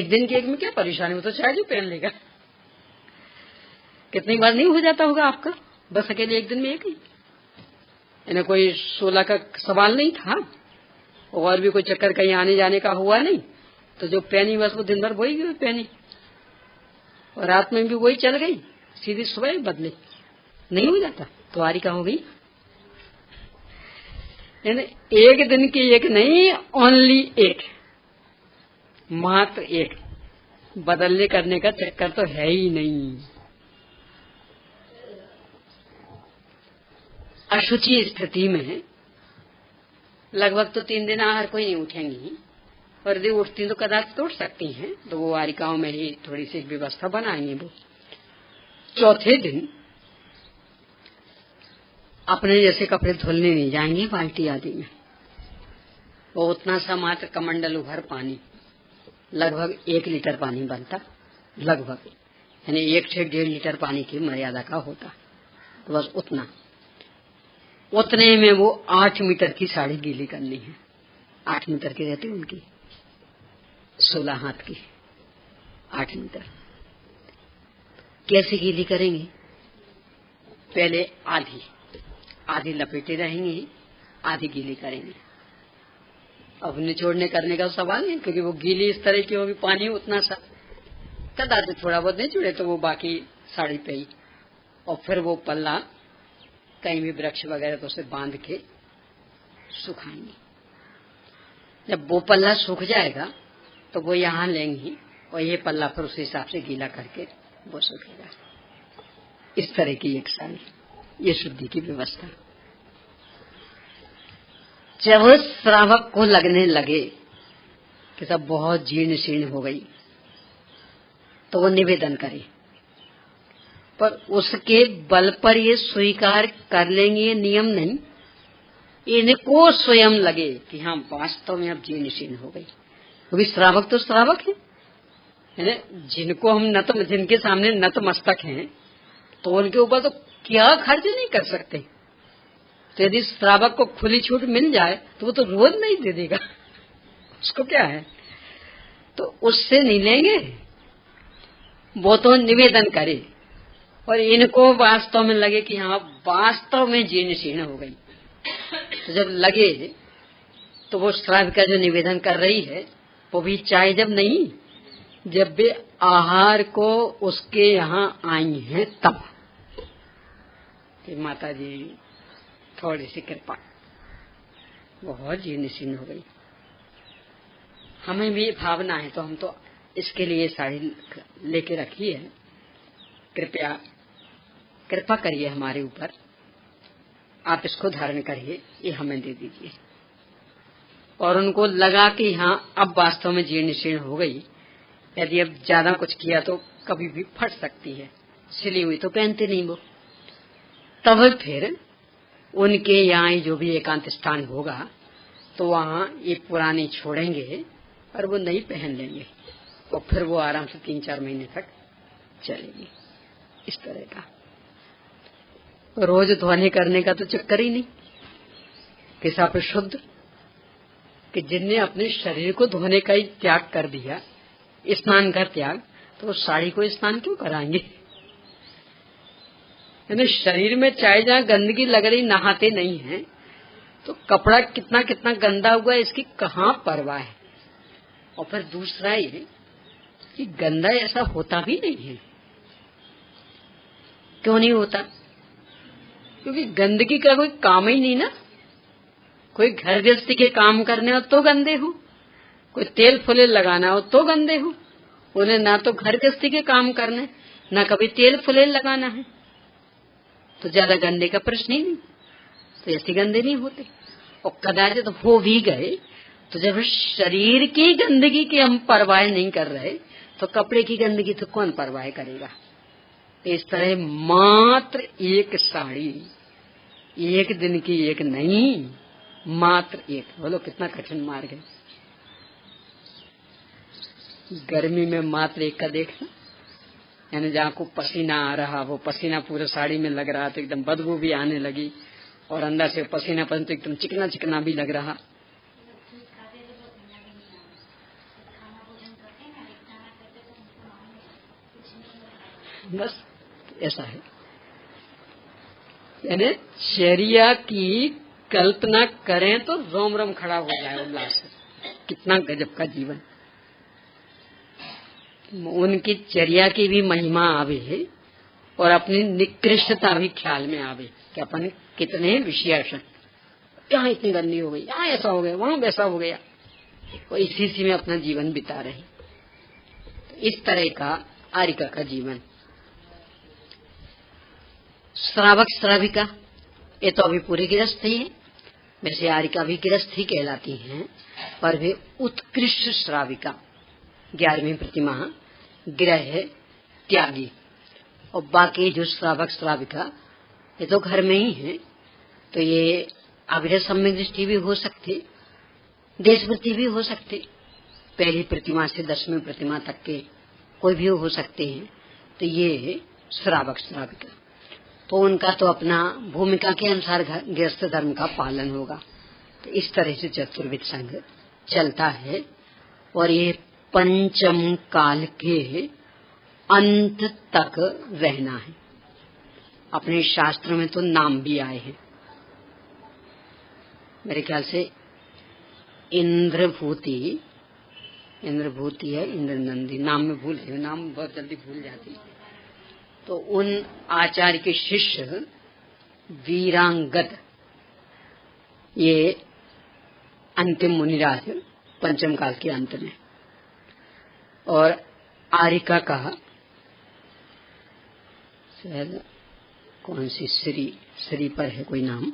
दिन की एक में क्या परेशानी हो, तो चाहे जो पहन लेगा। कितनी बार नहीं हो जाता होगा आपका, बस अकेले एक दिन में एक ही। इन्हें कोई 16 का सवाल नहीं था, और भी कोई चक्कर कहीं आने जाने का हुआ नहीं, तो जो पहनी बस वो दिन भर वही पहनी, और रात में भी वही चल गई, सीधी सुबह बदले। नहीं हो जाता तो आरिका हो गई। एक दिन की एक नहीं, ओनली एक, मात्र एक। बदलने करने का चक्कर तो है ही नहीं। अशुचि स्थिति में लगभग तो 3 दिन आहार कोई नहीं उठेंगी, और यदि उठती तो कदाचित उठ सकती हैं, तो वो आरिकाओं में ही थोड़ी सी व्यवस्था बनाएंगे। वो चौथे दिन अपने जैसे कपड़े धुलने नहीं जाएंगे बाल्टी आदि में, वो उतना सा मात्र कमंडल भर पानी, लगभग 1 लीटर पानी बनता, लगभग, यानी 1 से 1.5 लीटर पानी की मर्यादा का होता, तो बस उतने में वो 8 मीटर की साड़ी गीली करनी है। 8 मीटर की रहती उनकी, 16 हाथ की 8 मीटर। कैसे गीली करेंगे? पहले आधी लपेटे रहेंगे, आधी गीली करेंगे। अब निचोड़ने करने का सवाल नहीं, क्योंकि वो गीली इस तरह की होगी, पानी उतना सा, कदाचित थोड़ा बहुत नहीं चुड़े तो वो बाकी साड़ी पे ही, और फिर वो पल्ला कहीं भी वृक्ष वगैरह तो उसे बांध के सुखाएंगे। जब वो पल्ला सूख जाएगा तो वो यहाँ लेंगी, और ये पल्ला फिर उस हिसाब से गीला करके वो सूखेगा। इस तरह की एक साड़ी, ये शुद्धि की व्यवस्था। जब श्रावक को लगने लगे कि सब बहुत जीर्ण शीर्ण हो गई, तो वो निवेदन करे, पर उसके बल पर ये स्वीकार कर लेंगे ये नियम नहीं। इनको स्वयं लगे कि हाँ वास्तव में अब जीर्ण शीर्ण हो गई, क्योंकि श्रावक तो श्रावक है, जिनको हम जिनके सामने नतमस्तक हैं, तो उनके ऊपर तो क्या खर्च नहीं कर सकते। तो यदि श्रावक को खुली छूट मिल जाए तो वो तो रोज नहीं दे देगा, उसको क्या है, तो उससे नहीं लेंगे, वो तो निवेदन करे, और इनको वास्तव में लगे कि हाँ वास्तव में जीर्ण शीर्ण हो गई। तो जब लगे तो वो श्राविका जो निवेदन कर रही है वो भी चाहे जब नहीं, जब वे आहार को उसके यहाँ आई हैं तब, कि माता जी थोड़ी सी कृपा, बहुत जीर्ण शीर्ण हो गई। हमें भी भावना है तो हम तो इसके लिए साड़ी लेके रखी है, कृपा करिए हमारे ऊपर, आप इसको धारण करिए, ये हमें दे दीजिए। और उनको लगा कि हाँ अब वास्तव में जीर्ण शीर्ण हो गई, यदि अब ज्यादा कुछ किया तो कभी भी फट सकती है, सिली हुई तो पहनते नहीं वो। तब फिर उनके यहाँ जो भी एकांत स्थान होगा तो वहाँ ये पुरानी छोड़ेंगे और वो नई पहन लेंगे, और फिर वो आराम से 3-4 महीने तक चलेगी। इस तरह का रोज धोने करने का तो चक्कर ही नहीं, किसा पे शुद्ध, कि जिनने अपने शरीर को धोने का ही त्याग कर दिया, स्नान का त्याग, तो वो साड़ी को स्नान क्यों कराएंगे? यानी शरीर में चाहे जहाँ गंदगी लग रही, नहाते नहीं है, तो कपड़ा कितना कितना गंदा हुआ है इसकी कहाँ परवाह है। और फिर दूसरा ये कि गंदा ऐसा होता भी नहीं है। क्यों नहीं होता? क्योंकि गंदगी का कोई काम ही नहीं ना। कोई घर गृहस्थी के काम करने हो तो गंदे हो, कोई तेल फुले लगाना हो तो गंदे हो, उन्हें ना तो घर गृहस्थी के काम करने, ना कभी तेल फुलेल लगाना है, तो ज्यादा गंदे का प्रश्न ही नहीं, तो ऐसे गंदे नहीं होते। और कदाचित तो हो भी गए तो जब शरीर की गंदगी की हम परवाह नहीं कर रहे तो कपड़े की गंदगी तो कौन परवाह करेगा। तो इस तरह मात्र एक साड़ी, एक दिन की एक नहीं, मात्र एक। बोलो कितना कठिन मार्ग है। गर्मी में मात्र एक का देखना, यानी जहाँ को पसीना आ रहा, वो पसीना पूरे साड़ी में लग रहा तो एकदम बदबू भी आने लगी, और अंदर से पसीना तो एकदम चिकना चिकना भी लग रहा। बस ऐसा है, यानी चर्या की कल्पना करें तो रोम रोम खड़ा हो जाए उल्लास से। कितना गजब का जीवन। उनकी चर्या की भी महिमा आवे है और अपनी निकृष्टता भी ख्याल में आवे कि अपन कितने विषयासन, यहाँ इतनी गंदी हो गई, यहाँ ऐसा हो गया, वहाँ वैसा हो गया, और इसी में अपना जीवन बिता रहे। तो इस तरह का आरिका का जीवन। श्रावक श्राविका ये तो अभी पूरी गृहस्थ ही है, वैसे आरिका भी गृहस्थ ही कहलाती हैं, पर वे उत्कृष्ट श्राविका 11वीं प्रतिमा गृह त्यागी। और बाकी जो श्रावक श्राविका ये तो घर में ही है, तो ये अविरत सम्यक दृष्टि भी हो सकती, देशवृत्ति भी हो सकती, पहली प्रतिमा से 10वीं प्रतिमा तक के कोई भी हो सकते हैं। तो ये श्रावक श्राविका, तो उनका तो अपना भूमिका के अनुसार गृहस्थ धर्म का पालन होगा। तो इस तरह से चतुर्विध संघ चलता है, और ये पंचम काल के अंत तक रहना है। अपने शास्त्र में तो नाम भी आए हैं, मेरे ख्याल से इंद्रभूति है, इंद्रनंदी, नाम में भूल है, नाम बहुत जल्दी भूल जाती है। तो उन आचार्य के शिष्य वीरांगद, ये अंतिम मुनिराज पंचम काल के अंत में, और आरिका का शायद कौन सी श्री पर है कोई नाम,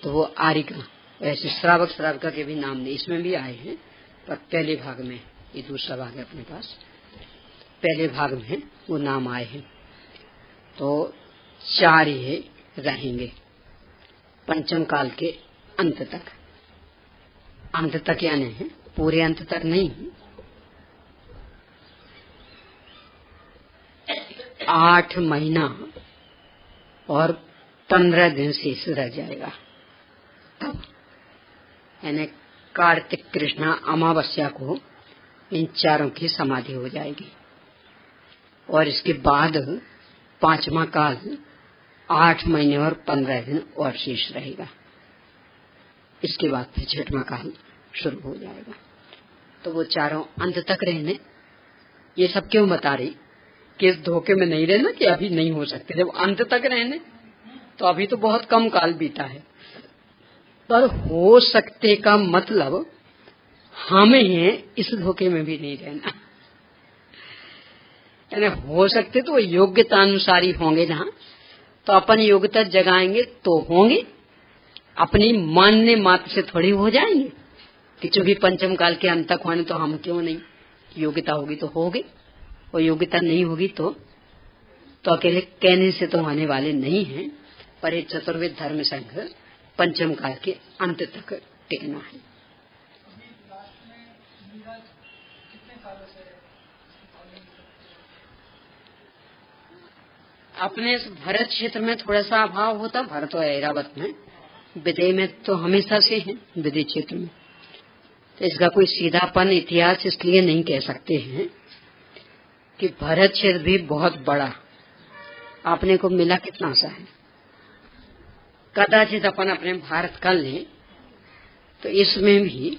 तो वो आरिका। ऐसे श्रावक श्राविका के भी नाम नहीं, इसमें भी आए हैं, पर पहले भाग में, ये दूसरा भाग है अपने पास, पहले भाग में वो नाम आए हैं। तो 4 ये रहेंगे पंचम काल के अंत तक। अंत तक यानी है पूरे अंत तक नहीं, 8 महीना और 15 दिन शेष रह जाएगा तब, यानी कार्तिक कृष्णा अमावस्या को इन चारों की समाधि हो जाएगी। और इसके बाद 5वां काल 8 महीने और 15 दिन और शेष रहेगा। इसके बाद फिर 6वां काल शुरू हो जाएगा। तो वो चारों अंत तक रहने। ये सब क्यों बता रही कि इस धोखे में नहीं रहना कि अभी नहीं हो सकते। जब अंत तक रहने तो अभी तो बहुत कम काल बीता है, पर हो सकते का मतलब हमें इस धोखे में भी नहीं रहना। यानी हो सकते तो योग्यता अनुसारी होंगे जहाँ, तो अपन योग्यता जगाएंगे तो होंगे, अपनी मानने मात्र से थोड़ी हो जाएंगे कि चूंकि पंचम काल के अंत तक होने तो हम क्यों नहीं। योग्यता होगी तो होगी, और योग्यता नहीं होगी तो अकेले कहने से तो होने वाले नहीं है। पर एक चतुर्वेद धर्म संघ पंचम काल के अंत तक टिकना है। अपने भरत क्षेत्र में थोड़ा सा अभाव होता, भरत और ऐरावत में, विदेह में तो हमेशा से है, विदेह क्षेत्र में। तो इसका कोई सीधापन इतिहास इसलिए नहीं कह सकते हैं कि भरत क्षेत्र भी बहुत बड़ा आपने को मिला, कितना सा है। कदाचित अपन अपने भारत काल लें तो इसमें भी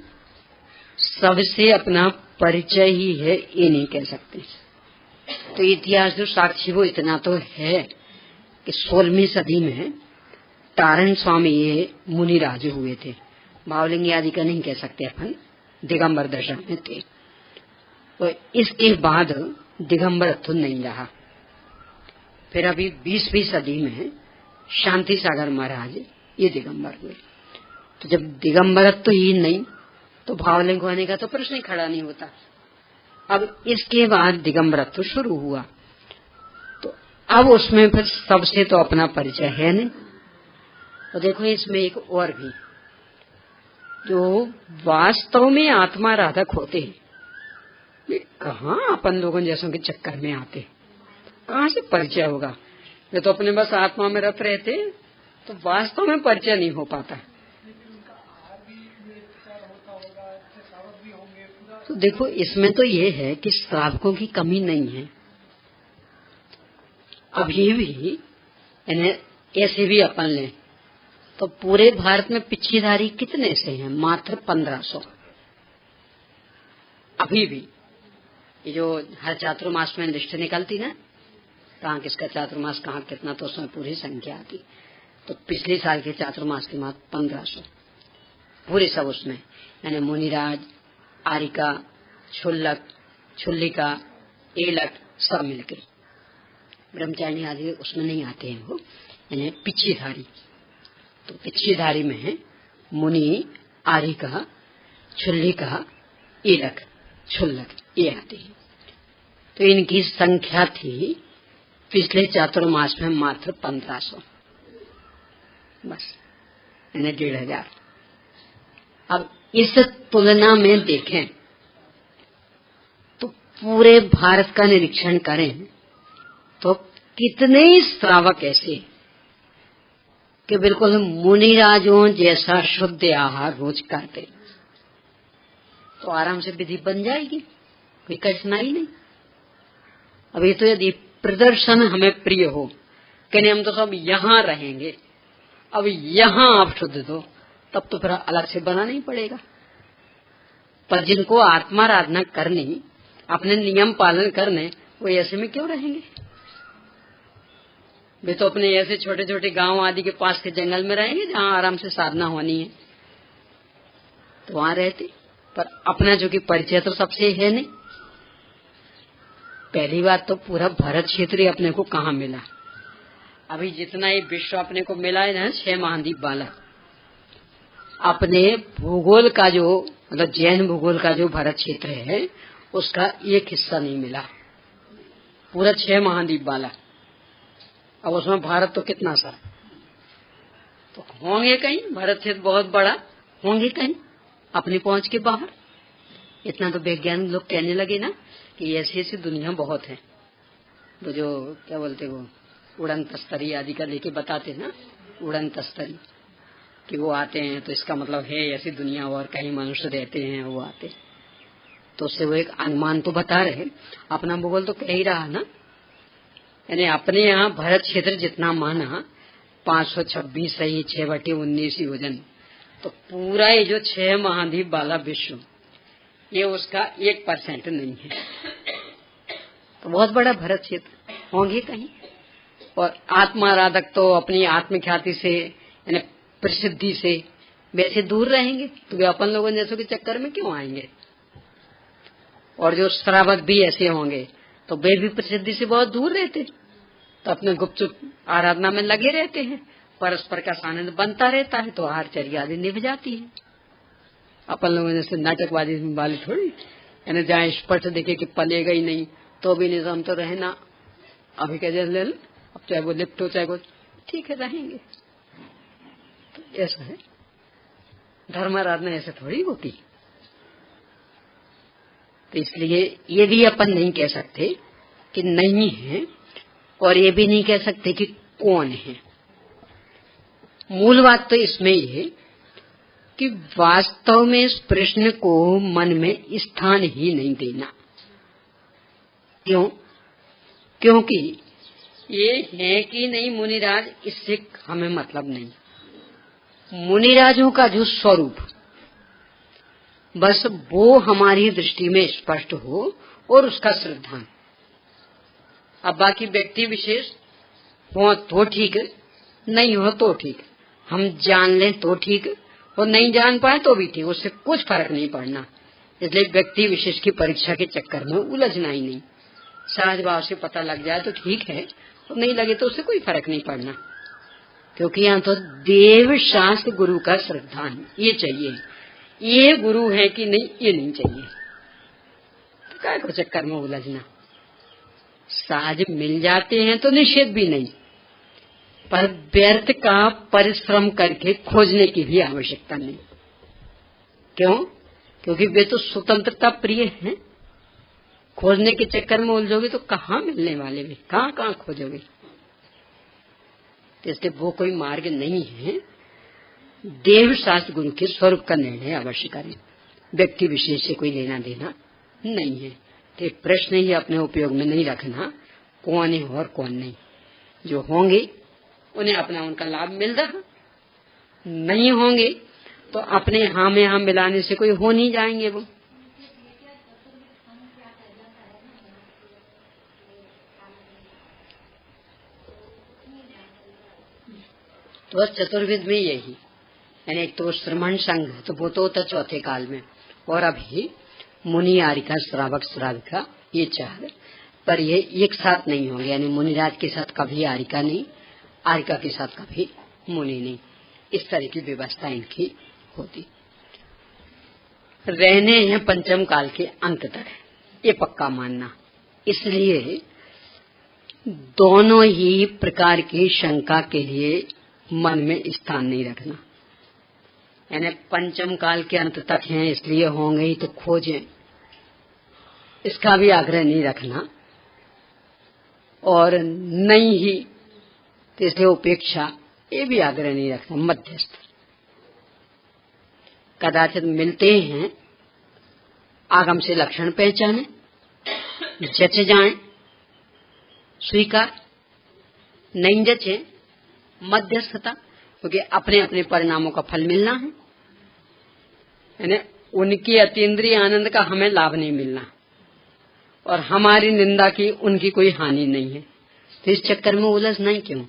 सबसे अपना परिचय ही है, ये नहीं कह सकते। तो इतिहास जो साक्षी वो इतना तो है कि 16वीं सदी में तारण स्वामी ये मुनिराज हुए थे। भावलिंग आदि का नहीं कह सकते अपन, दिगंबर दशा में थे। तो इसके बाद दिगंबरत्व नहीं रहा। फिर अभी 20वीं सदी में शांति सागर महाराज ये दिगंबर हुए। तो जब दिगंबरत्व ही नहीं तो भावलिंग होने का तो प्रश्न ही खड़ा नहीं होता। अब इसके बाद दिगंबरत्व शुरू हुआ, तो अब उसमें फिर सबसे तो अपना परिचय है नहीं। तो देखो इसमें एक और भी, जो वास्तव में आत्माराधक होते हैं, ये कहाँ अपन लोगों जैसों के चक्कर में आते, कहाँ से परिचय होगा। ये तो अपने बस आत्मा में रत रहते तो वास्तव में परिचय नहीं हो पाता। तो देखो इसमें तो ये है कि श्रावकों की कमी नहीं है। अभी भी ऐसे भी अपन लें तो पूरे भारत में पिछीधारी कितने से हैं? मात्र 1500। अभी भी ये जो हर चातुर्मास में लिस्ट निकलती ना, कहाँ किसका चातुर्मास कहाँ कितना, तो उसमें पूरी संख्या आती। तो पिछले साल के चातुर्मास की मात्र 1500 पूरे सब उसमें, यानी मुनिराज, आरिका, छुल्लक, छुल्लिका, एलक सब मिलकर। ब्रह्मचारिणी आदि उसमें नहीं आते हैं वो, यानी पिछीधारी। तो पिछीधारी में है मुनि, आरिका, छुल्लिका, एलक, छुल्लक, ये आते हैं। तो इनकी संख्या थी पिछले चातुर्मास में मात्र 1500, बस यानी 1500। अब इस तुलना में देखें तो पूरे भारत का निरीक्षण करें तो कितने श्रावक ऐसे कि बिल्कुल मुनिराजों जैसा शुद्ध आहार रोज करते, तो आराम से विधि बन जाएगी, कोई कठिनाई नहीं। अब ये तो यदि प्रदर्शन हमें प्रिय हो कि नहीं हम तो सब यहाँ रहेंगे, अब यहाँ आप शुद्ध दो, तब तो फिर अलग से बनाना ही पड़ेगा। पर जिनको आत्माराधना करनी, अपने नियम पालन करने, वो ऐसे में क्यों रहेंगे? वे तो अपने ऐसे छोटे छोटे गांव आदि के पास के जंगल में रहेंगे जहाँ आराम से साधना होनी है, तो वहां रहते। पर अपना जो कि परिचय तो सबसे है नहीं। पहली बात तो पूरा भारत क्षेत्र ही अपने को कहाँ मिला। अभी जितना ये विश्व अपने को मिला है ना, 6 महाद्वीप वाला, अपने भूगोल का जो मतलब जैन भूगोल का जो भारत क्षेत्र है उसका एक हिस्सा नहीं मिला, पूरा 6 महाद्वीप वाला। अब उसमें भारत तो कितना सा, तो होंगे कहीं भारत क्षेत्र बहुत बड़ा, होंगे कहीं अपनी पहुंच के बाहर। इतना तो वैज्ञानिक लोग कहने लगे ना कि ऐसी ऐसी दुनिया बहुत है। वो जो क्या बोलते वो उड़न तस्तरी आदि का लेके बताते ना, उड़न तस्तरी, कि वो आते हैं तो इसका मतलब है ऐसी दुनिया और कहीं मनुष्य रहते हैं, वो आते। तो उससे वो एक अनुमान तो बता रहे, अपना भूगोल तो कह ही रहा ना। यानी अपने यहाँ भारत क्षेत्र जितना माना 526 है, 6/19 योजन, तो पूरा ये जो 6 महाद्वीप वाला विश्व, ये उसका 1% नहीं है। तो बहुत बड़ा भारत क्षेत्र होंगे कहीं। और आत्माराधक तो अपनी आत्मख्याति से यानी प्रसिद्धि से वैसे दूर रहेंगे, तो वे अपन लोगों जैसों के चक्कर में क्यों आएंगे। और जो श्रावक भी ऐसे होंगे तो वे भी प्रसिद्धि से बहुत दूर रहते, तो अपने गुपचुप आराधना में लगे रहते हैं, परस्पर का सानिध्य बनता रहता है, तो आहारचर्या आदि निभ जाती है। अपन लोगों जैसे नाटकवादी वाली थोड़ी, यानी जहाँ स्पष्ट देखे कि पलेगा ही नहीं तो भी निजाम तो रहना, अभी क्या जैसे ले लो, अब चाहे वो लिप्ट हो चाहे वो, ठीक है रहेंगे। तो ऐसा है, धर्म आराधना ऐसे थोड़ी होती। तो इसलिए ये भी अपन नहीं कह सकते कि नहीं है, और ये भी नहीं कह सकते कि कौन है। मूल बात तो इसमें ये कि वास्तव में इस प्रश्न को मन में स्थान ही नहीं देना। क्यों? क्योंकि ये है कि नहीं मुनिराज, इससे हमें मतलब नहीं। मुनिराजों का जो स्वरूप, बस वो हमारी दृष्टि में स्पष्ट हो और उसका श्रद्धान। अब बाकी व्यक्ति विशेष हो तो ठीक, नहीं हो तो ठीक, हम जान लें तो ठीक, और नहीं जान पाए तो भी ठीक, उससे कुछ फर्क नहीं पड़ना। इसलिए व्यक्ति विशेष की परीक्षा के चक्कर में उलझना ही नहीं। सहज भाव से पता लग जाए तो ठीक है, और नहीं लगे तो उससे कोई फर्क नहीं पड़ना, क्योंकि यहाँ तो देव शास्त्र गुरु का श्रद्धान ये चाहिए। ये गुरु है कि नहीं ये नहीं चाहिए, तो क्या को चक्कर में उलझना। सहज मिल जाते हैं तो निषेध भी नहीं, पर व्यर्थ का परिश्रम करके खोजने की भी आवश्यकता नहीं। क्यों? क्योंकि वे तो स्वतंत्रता प्रिय हैं। खोजने के चक्कर में उलझोगे तो कहाँ मिलने वाले वे, कहाँ खोजोगे। तो इसलिए वो कोई मार्ग नहीं है। देव शास्त्र गुरु के स्वरूप का निर्णय अवश्य करें, व्यक्ति विशेष से कोई लेना देना नहीं है। तो प्रश्न ही अपने उपयोग में नहीं रखना कौन है और कौन नहीं। जो होंगे उन्हें अपना उनका लाभ मिल रहा, नहीं होंगे तो अपने हाँ में हाँ मिलाने से कोई हो नहीं जाएंगे। वो तो बस चतुर्विद में यही, यानी एक तो श्रमण संघ तो वो तो होता चौथे काल में, और अभी मुनि आरिका श्रावक श्राविका ये चार, पर ये एक साथ नहीं होंगे। यानी मुनिराज के साथ कभी आरिका नहीं, आरिका के साथ कभी मुनि नहीं, इस तरह की व्यवस्था इनकी होती। रहने हैं पंचम काल के अंत तक, ये पक्का मानना। इसलिए दोनों ही प्रकार की शंका के लिए मन में स्थान नहीं रखना। यानी पंचम काल के अंत तक हैं इसलिए होंगे ही तो खोजें, इसका भी आग्रह नहीं रखना, और नहीं ही तो इसलिए उपेक्षा, ये भी आग्रह नहीं रखना। मध्यस्थ कदाचित मिलते हैं, आगम से लक्षण पहचाने, जच जाएं, स्वीकार, नहीं जचे मध्यस्थता, क्योंकि अपने अपने परिणामों का फल मिलना है। यानी उनकी अतीन्द्रिय आनंद का हमें लाभ नहीं मिलना, और हमारी निंदा की उनकी कोई हानि नहीं है। तो इस चक्कर में उलझना ही क्यों।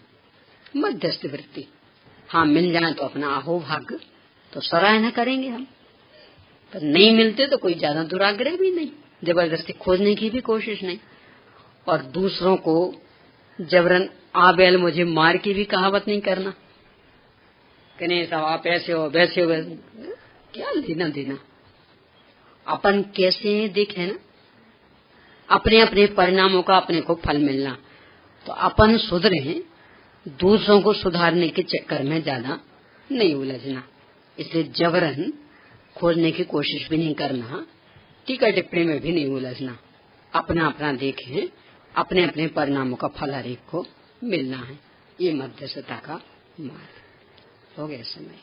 मध्यस्थ वृत्ति, हाँ मिल जाए तो अपना अहो भाग्य, तो सराहना करेंगे हम, पर नहीं मिलते तो कोई ज्यादा दुराग्रह भी नहीं, जबरदस्ती खोजने की भी कोशिश नहीं, और दूसरों को जबरन आ बैल मुझे मार की भी कहावत नहीं करना कि नहीं सब आप ऐसे हो वैसे हो, क्या लेना देना। अपन कैसे देखे ना, अपने अपने परिणामों का अपने को फल मिलना, तो अपन सुधरे, दूसरों को सुधारने के चक्कर में ज्यादा नहीं उलझना। इसलिए जबरन खोजने की कोशिश भी नहीं करना, टीका टिप्पणी में भी नहीं उलझना। अपना अपना देखें, अपने अपने परिणामों का फल हर एक को मिलना है। ये मध्यस्थता का मार्ग हो गया समय।